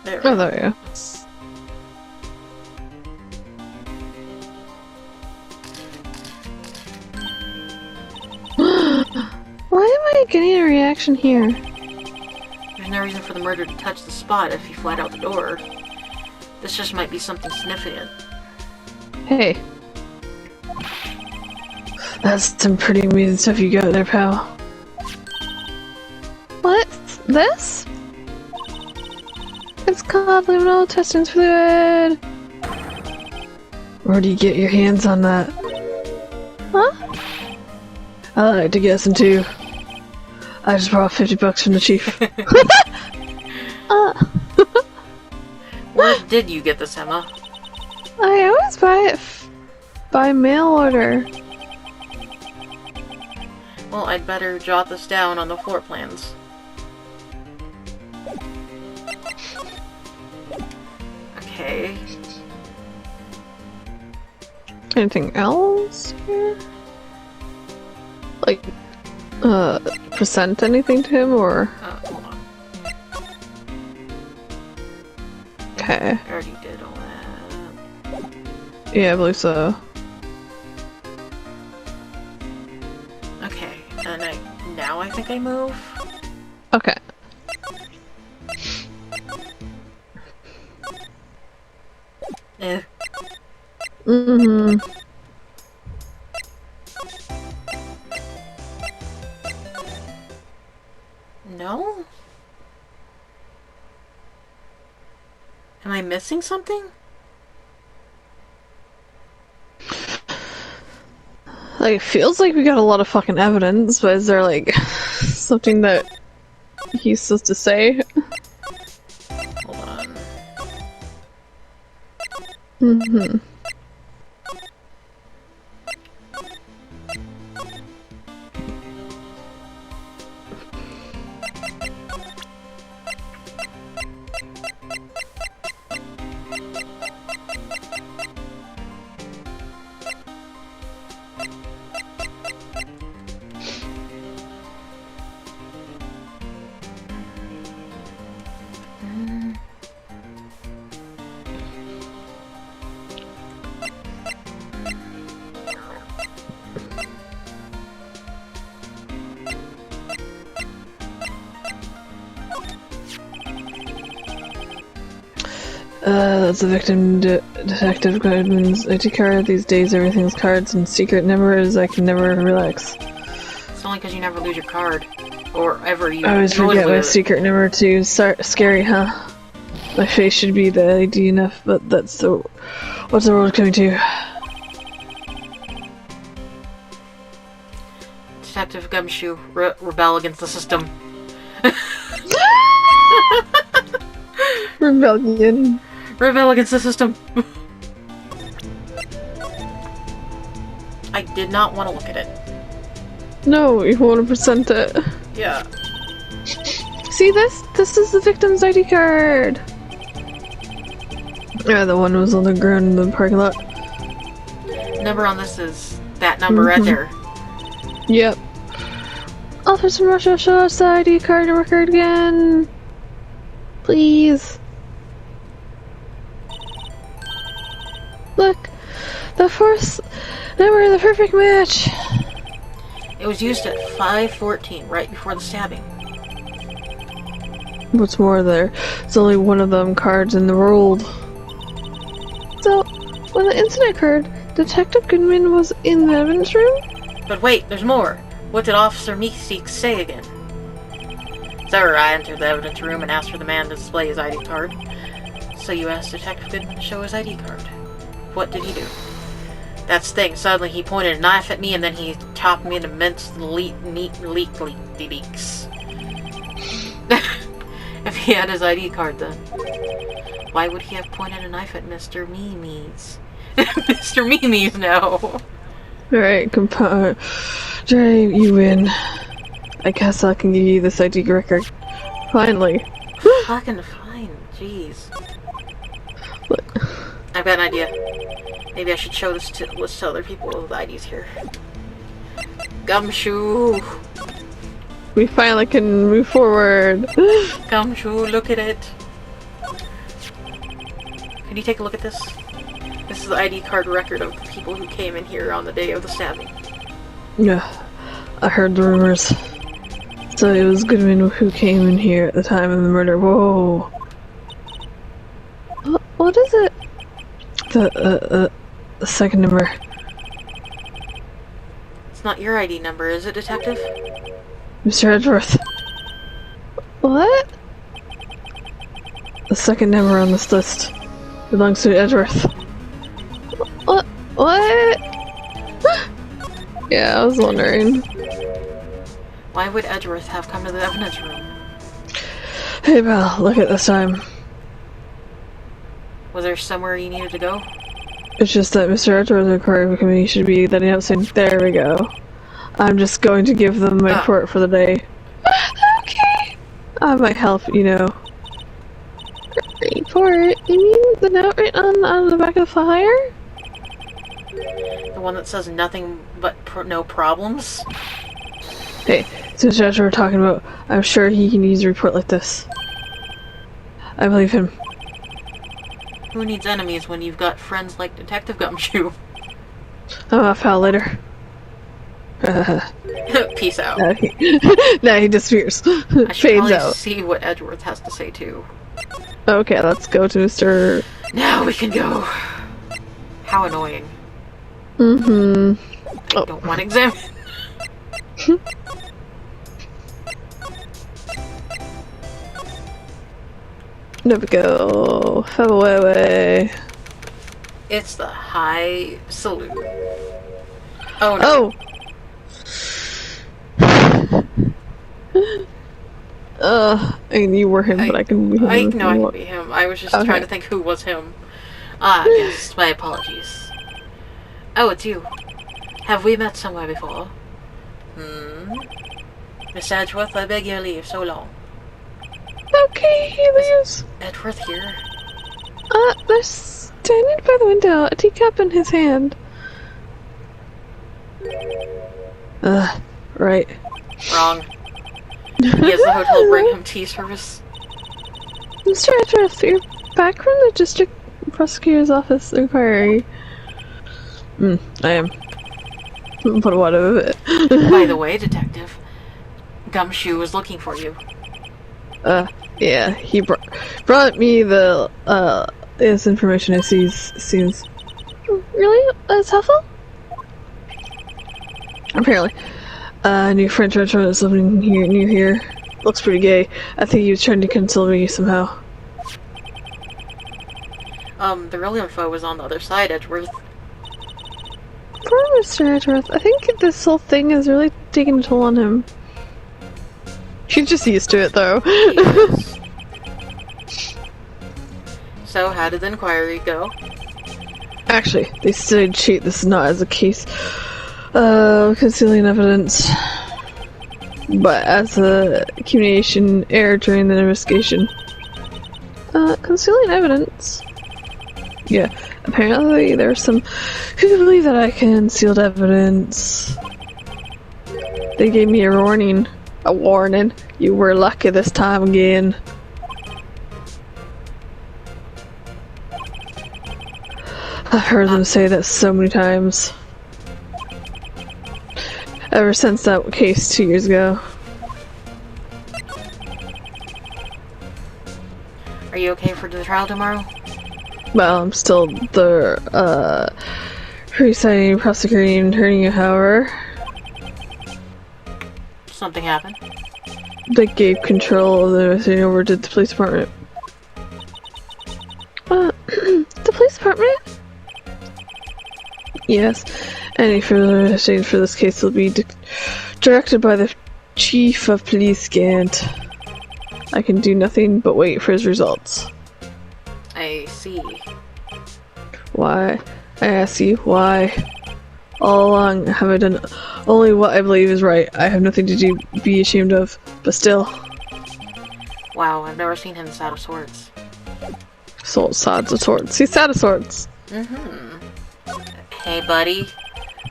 There. Oh, there you go. Why am I getting a reaction here? There's no reason for the murderer to touch the spot if he fled out the door. This just might be something significant. Hey. That's some pretty amazing stuff you got there, pal. What? This? It's called luminal testing fluid. Where do you get your hands on that? Huh? I like to get some too. I just brought $50 from the chief. Where did you get this, Emma? I always buy it by mail order. Well, I'd better jot this down on the floor plans. Okay. Anything else here? Like, present anything to him, or? Hold on. Okay. I already did all that. Yeah, I believe so. Okay, and now I think I move. Okay. Eh. Mm-hmm. No? Am I missing something? Like, it feels like we got a lot of fucking evidence, but is there, like, something that he's supposed to say? Hold on. Mm-hmm. That's the victim, Detective Goodman's ID card. These days everything's cards and secret numbers. I can never relax. It's only because you never lose your card. Or ever you I always forget my secret number too. Scary, huh? My face should be the ID enough, but that's so... What's the world coming to? Detective Gumshoe, rebel against the system. Rebellion. Rebel against the system. I did not want to look at it. No, you 100% it. Yeah. See this? This is the victim's ID card. Yeah, the one was on the ground in the parking lot. Number on this is that number right there. Yep. Officer from Russia, show us the ID card and record again. Please. Look, the first number of the perfect match. It was used at 5:14, right before the stabbing. What's more, there's only one of them cards in the world. So, when the incident occurred, Detective Goodman was in the evidence room? But wait, there's more. What did Officer Meeseek say again? Sir, I entered the evidence room and asked for the man to display his ID card. So you asked Detective Goodman to show his ID card. What did he do? That's the thing. Suddenly he pointed a knife at me and then he chopped me into mince leaks. If he had his ID card then, why would he have pointed a knife at Mr. Mimi's? Mr. Mimi's, no. Alright, compadre, you win. I guess I can give you this ID record. Finally. Fucking fine, jeez. What? I've got an idea. Maybe I should show this to other people with IDs here. Gumshoe! We finally can move forward. Gumshoe, look at it. Can you take a look at this? This is the ID card record of the people who came in here on the day of the stabbing. Yeah, I heard the rumors. So it was Goodman who came in here at the time of the murder. Whoa. What is it? The second number. It's not your ID number, is it, Detective? Mr. Edgeworth. What? The second number on this list belongs to Edgeworth. What? What? Yeah, I was wondering. Why would Edgeworth have come to the evidence room? Hey, pal, look at this time. Was there somewhere you needed to go? It's just that Mr. Edgeworth's recording committee should be letting out saying, there we go. I'm just going to give them my report for the day. Okay. I might help, you know. Report? You mean the note written on the back of the flyer? The one that says nothing but no problems? Hey, since that's what we're talking about, I'm sure he can use a report like this. I believe him. Who needs enemies when you've got friends like Detective Gumshoe? I'm off, pal, later. Peace out. Nah, he disappears. I should Fades probably out. see what Edgeworth has to say too. Okay, let's go to Mr. Now we can go. How annoying. Mm-hmm. I don't want to examine. There we go. Away. It's the high salute. Oh no. I mean, you were him, but I can be him. I know I can be him. I was just trying to think who was him. Ah, yes, my apologies. Oh, it's you. Have we met somewhere before? Miss Edgeworth, I beg your leave, so long. Okay, he leaves. Edgeworth here? They're standing by the window, a teacup in his hand. Right. Wrong. He has the hotel bring him tea service. Mr. Edgeworth, you're back from the district prosecutor's office inquiry. I am. But what of it? By the way, detective, Gumshoe was looking for you. Yeah, he brought me the, this information. It seems... Really? That's helpful? Apparently. A new French restaurant is opening here, near here. Looks pretty gay. I think he was trying to console me somehow. The real info was on the other side, Edgeworth. Poor Mr. Edgeworth. I think this whole thing is really taking a toll on him. He's just used to it, though. So, how did the inquiry go? Actually, they said cheat. This is not as a case of concealing evidence, but as a communication error during the investigation. Concealing evidence? Yeah, apparently there's some who believe that I concealed evidence. They gave me a warning. A warning. You were lucky this time again. I've heard them say that so many times. Ever since that case 2 years ago. Are you okay for the trial tomorrow? Well, I'm still the, presiding, prosecuting, attorney, however. Something happened? They gave control of everything over to the police department. The police department? Yes. Any further investigation for this case will be directed by the Chief of Police Gant. I can do nothing but wait for his results. I see. Why? I ask you, why? All along have I done only what I believe is right. I have nothing to be ashamed of, but still. Wow, I've never seen him sad of sorts. Sad of sorts. He's sad of sorts. Hey, buddy.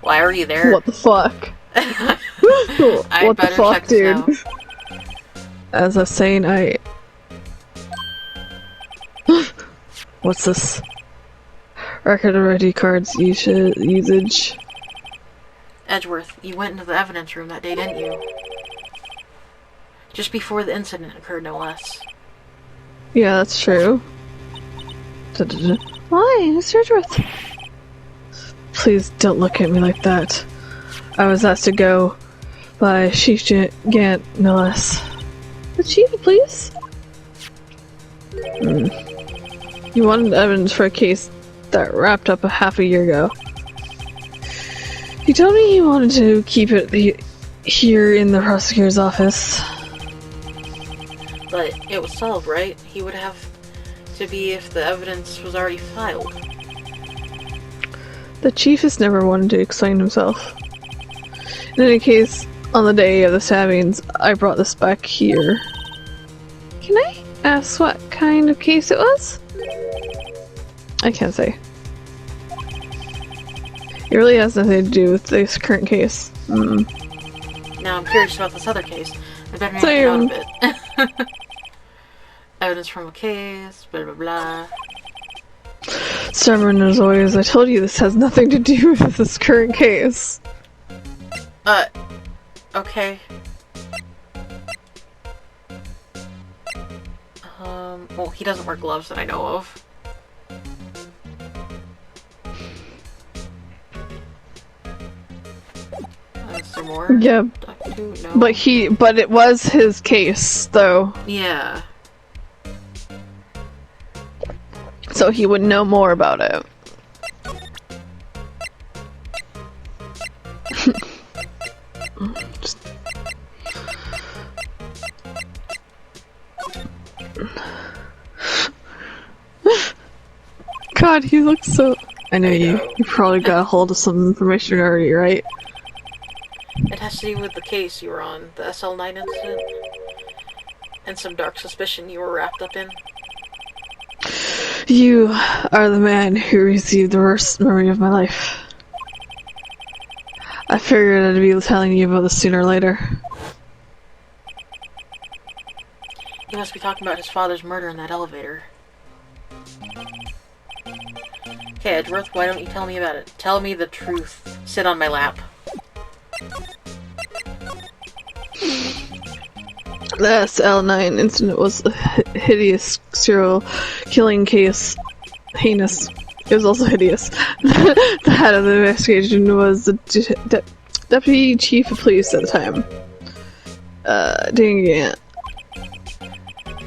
Why are you there? What the fuck? What the fuck, dude? As I was saying, What's this? Record of ID cards usage. Edgeworth, you went into the evidence room that day, didn't you? Just before the incident occurred, no less. Yeah, that's true. Why, Mr. Edgeworth? Please don't look at me like that. I was asked to go by Chief Gant, no less. The chief, please? You wanted evidence for a case that wrapped up a half a year ago. He told me he wanted to keep it here in the prosecutor's office. But it was solved, right? He would have to be if the evidence was already filed. The chief has never wanted to explain himself. In any case, on the day of the stabbings, I brought this back here. Can I ask what kind of case it was? I can't say. It really has nothing to do with this current case. Now I'm curious about this other case. I better make a note of it. Evidence from a case, blah blah blah. Stubborn as always, I told you this has nothing to do with this current case. Okay. Well, he doesn't wear gloves that I know of. Is there more? Yeah. No. But it was his case, though. Yeah. so he would know more about it. Just... God, he looks so... I know you probably got a hold of some information already, right? It has to do with the case you were on, the SL9 incident, and some dark suspicion you were wrapped up in. You are the man who received the worst memory of my life. I figured I'd be telling you about this sooner or later. He must be talking about his father's murder in that elevator. Okay, Edgeworth, why don't you tell me about it? Tell me the truth. Sit on my lap. The SL9 incident was a hideous serial killing case. Heinous. It was also hideous. The head of the investigation was the deputy chief of police at the time. Dang it.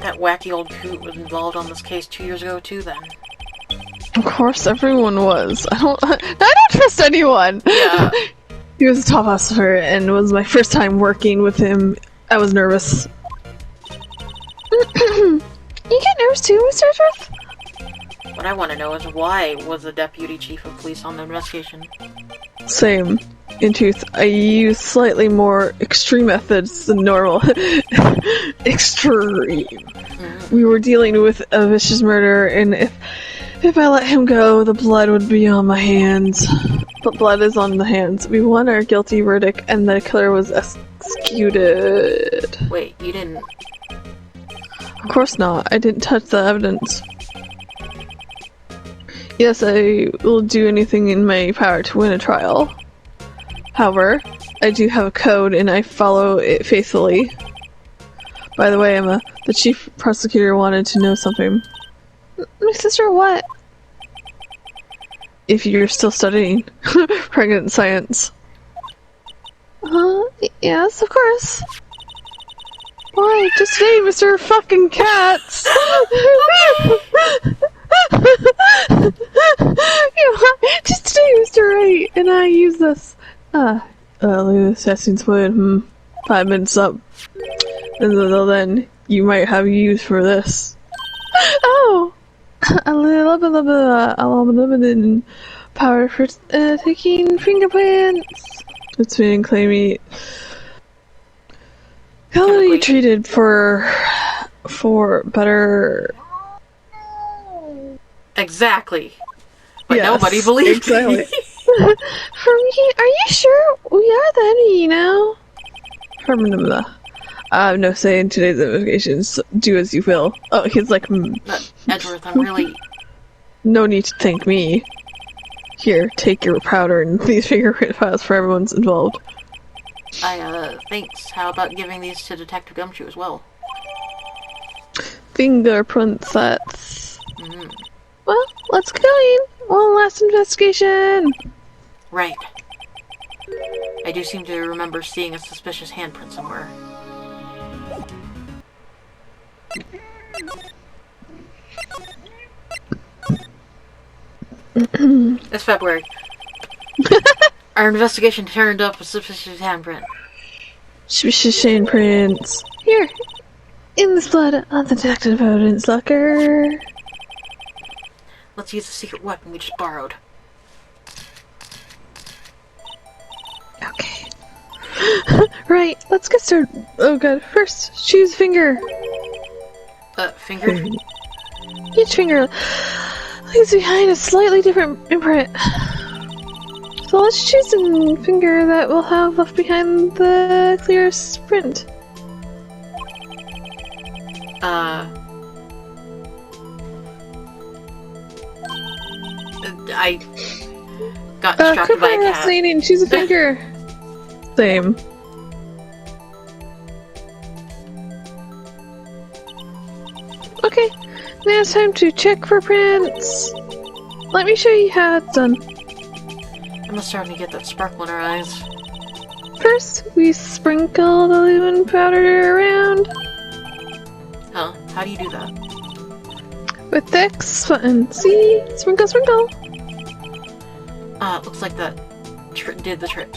That wacky old coot was involved on this case 2 years ago too, then. Of course, everyone was. I don't trust anyone! Yeah. He was a top officer, and it was my first time working with him. I was nervous. You get nervous too, Mr. Edgeworth? What I want to know is why was the deputy chief of police on the investigation? Same. In truth, I used slightly more extreme methods than normal. Extreme. We were dealing with a vicious murder, and if I let him go, the blood would be on my hands. But blood is on the hands. We won our guilty verdict, and the killer was executed. Wait, you didn't... Of course not. I didn't touch the evidence. Yes, I will do anything in my power to win a trial. However, I do have a code, and I follow it faithfully. By the way, Emma, the chief prosecutor wanted to know something. My sister, what? If you're still studying pregnant science. Yes, of course. Why, just today, Mr. Fucking Cats! Just today, Mr. Wright, and I use this. Look at this testing split. 5 minutes up. And then you might have use for this. Oh! A little bit power for taking fingerprints. It's been claiming heavily treated for better. Exactly. But yes, nobody believed exactly. me. For me, are you sure we are then, you know? I have no say in today's investigations. Do as you will. Oh, he's like, Edgeworth, I'm really... No need to thank me. Here, take your powder and these fingerprint files for everyone's involved. Thanks. How about giving these to Detective Gumshoe as well? Fingerprint sets. Well, let's get going. One last investigation. Right. I do seem to remember seeing a suspicious handprint somewhere. It's February. Our investigation turned up a suspicious handprint. Suspicious handprints. Here. In this blood on the detective evidence locker. Let's use the secret weapon we just borrowed. Okay. Right, let's get started. Oh god, first, choose finger. Finger? Each finger leaves behind a slightly different imprint. So let's choose a finger that will have left behind the clearest print. I got distracted by a cat. Fascinating, choose a finger. Same. Okay, now it's time to check for prints. Let me show you how it's done. Emma's starting to get that sparkle in her eyes. First, we sprinkle the lumen powder around. Huh? How do you do that? With the X button. See? Sprinkle, sprinkle. Looks like that did the trick.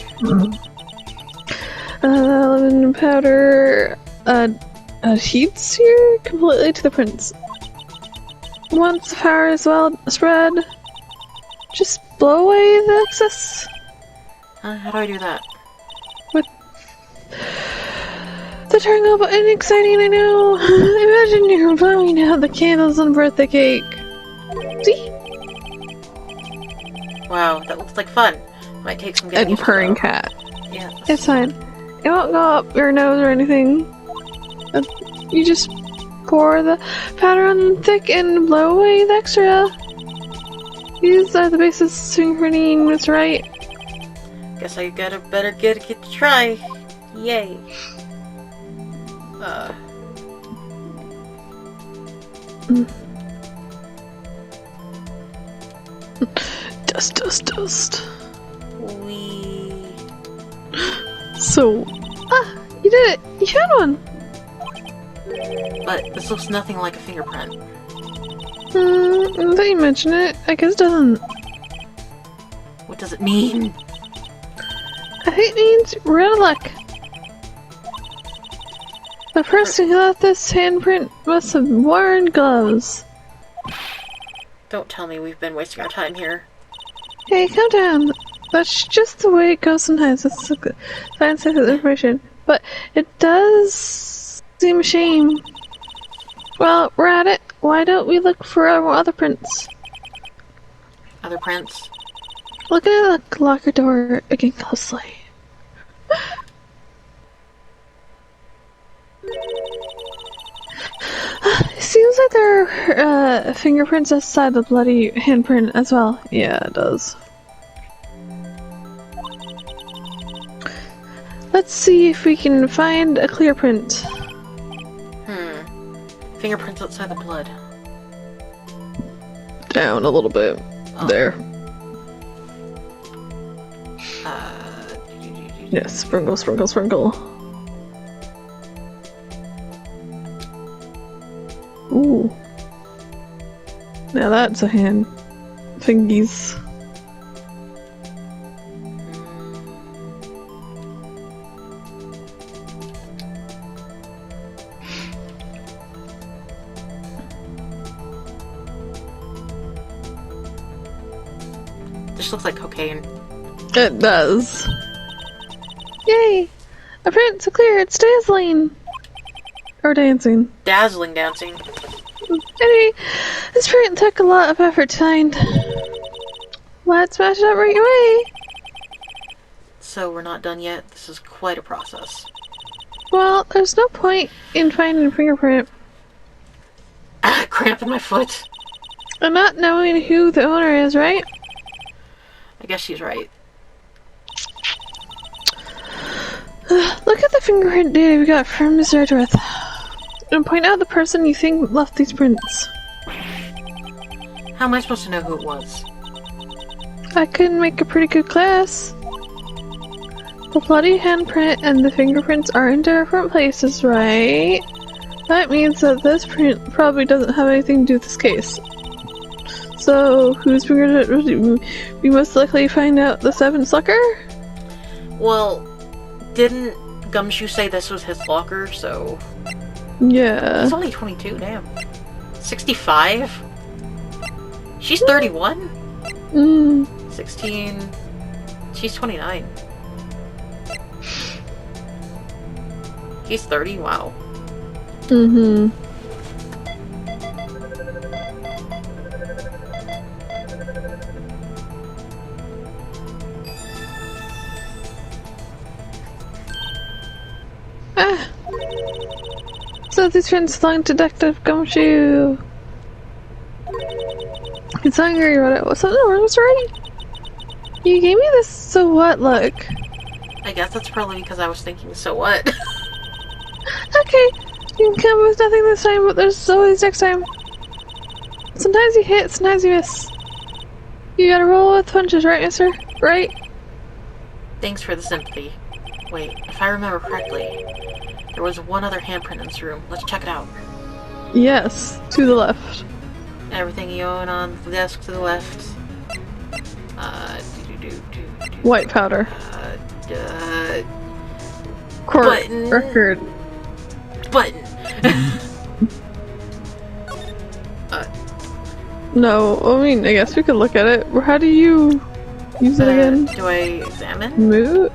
Lemon powder adheres here completely to the prints. Once the power is well spread, just blow away the excess. How do I do that? With the triangle button, exciting, I know. Imagine you're blowing out the candles on birthday cake. See? Wow, that looks like fun. Might take some getting And used to, purring though. cat. Yeah. It's fine. It won't go up your nose or anything. You just pour the powder on thick and blow away the extra. These are the basis of fingerprinting with Wright. Guess I better get to try. Yay. Dust. We. So, you did it! You found one! But this looks nothing like a fingerprint. Now that you mention it, I guess it doesn't. What does it mean? I think it means we're out of luck. The person who left this handprint must have worn gloves. Don't tell me we've been wasting our time here. Hey, calm down. That's just the way it goes sometimes with scientific information. But it does seem a shame. Well, we're at it. Why don't we look for other prints? Other prints? Look at the locker door again closely. It seems like there are fingerprints outside the bloody handprint as well. Yeah, it does. Let's see if we can find a clear print. Fingerprints outside the blood. Down a little bit. Oh. There. Yes, sprinkle, sprinkle, sprinkle. Ooh. Now that's a hand. Fingies. This looks like cocaine. It does. Yay! A print so clear, it's dazzling! Or dancing. Dazzling dancing. Anyway, this print took a lot of effort to find. Let's smash it up right away! So we're not done yet? This is quite a process. Well, there's no point in finding a fingerprint Cramp in my foot. and not knowing who the owner is, right? I guess she's right. Look at the fingerprint data we got from Miss Redworth. And point out the person you think left these prints. How am I supposed to know who it was? I could make a pretty good class. The bloody handprint and the fingerprints are in different places, right? That means that this print probably doesn't have anything to do with this case. So, whose fingerprint? We most likely find out the seventh sucker? Well, didn't Gumshoe say this was his locker, so... Yeah. He's only 22, damn. 65? She's 31? 16... She's 29. He's 30? Wow. Mm-hmm. So these prints belong to Detective Gumshoe. He's hungry about it. What's something wrong, was right? You gave me this so what look. I guess that's probably because I was thinking, so what? Okay, you can come with nothing this time, but there's always next time. Sometimes you hit, sometimes you miss. You gotta roll with punches, right, mister? Right? Thanks for the sympathy. Wait, if I remember correctly, there was one other handprint in this room. Let's check it out. Yes, to the left. Everything you own on the desk to the left. White powder. Court Button. record. Button. No, I mean, I guess we could look at it. How do you use it again? Do I examine? Move?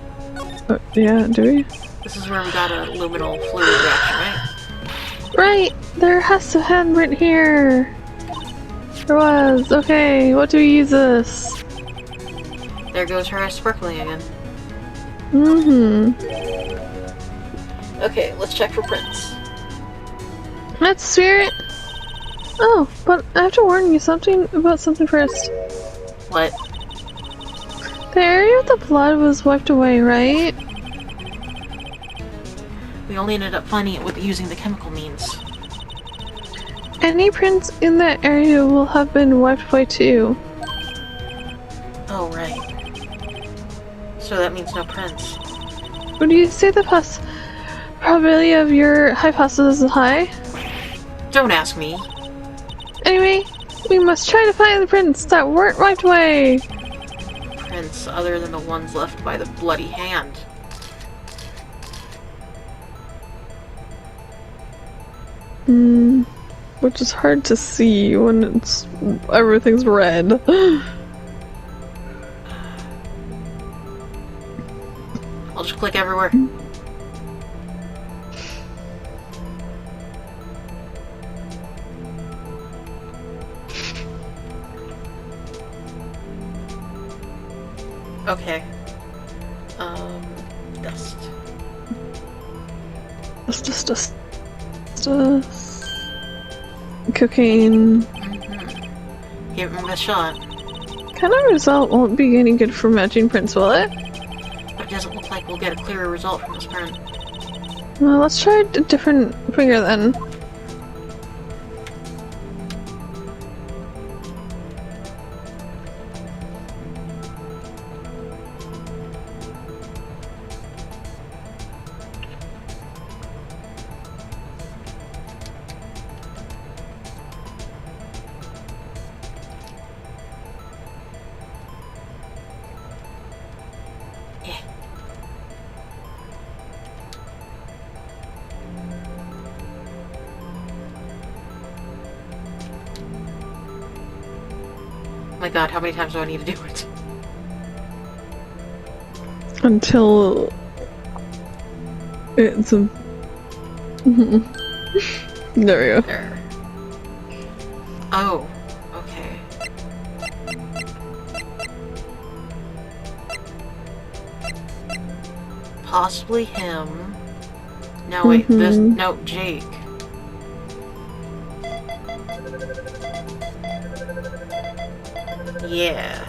Oh, yeah, do we? This is where we got a luminal fluid reaction, right? Right! There has to have right here! There was. Okay, what do we use this? There goes her eyes sparkling again. Mm-hmm. Okay, let's check for prints. That's spirit. Oh, but I have to warn you about something first. What? The area of the blood was wiped away, right? We only ended up finding it with using the chemical means. Any prints in that area will have been wiped away too. Oh, right. So that means no prints. Would you say the probability of your hypothesis is high? Don't ask me. Anyway, we must try to find the prints that weren't wiped away. Prints other than the ones left by the bloody hand. Which is hard to see when everything's red. I'll just click everywhere. Okay. Dust. Dust. Cocaine. Give him a shot. Kind of result won't be any good for matching prints, will it? But it doesn't look like we'll get a clearer result from this print. Well, let's try a different finger then. Oh my god, how many times do I need to do it? Until it's a... There we go. There. Oh, okay. Possibly him. No, wait, this... No, Jake. Yeah.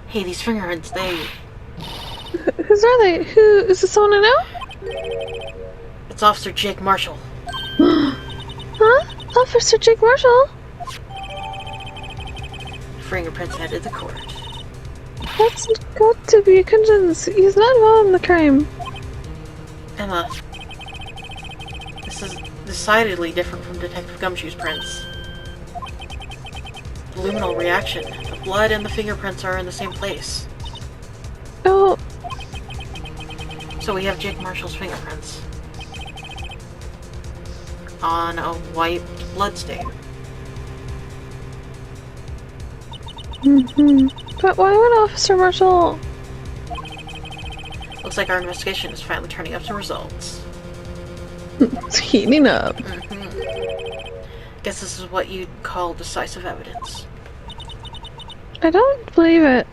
Hey, these fingerprints, they... Whose are they? Who is this, someone I know? It's Officer Jake Marshall. Huh? Officer Jake Marshall? Fingerprints headed to the court. That's got to be a coincidence. He's not involved in the crime. Emma. This is decidedly different from Detective Gumshoe's prints. The luminal reaction. The blood and the fingerprints are in the same place. Oh. So we have Jake Marshall's fingerprints. On a white bloodstain. But why would Officer Marshall... Looks like our investigation is finally turning up some results. It's heating up. Guess this is what you'd call decisive evidence. I don't believe it.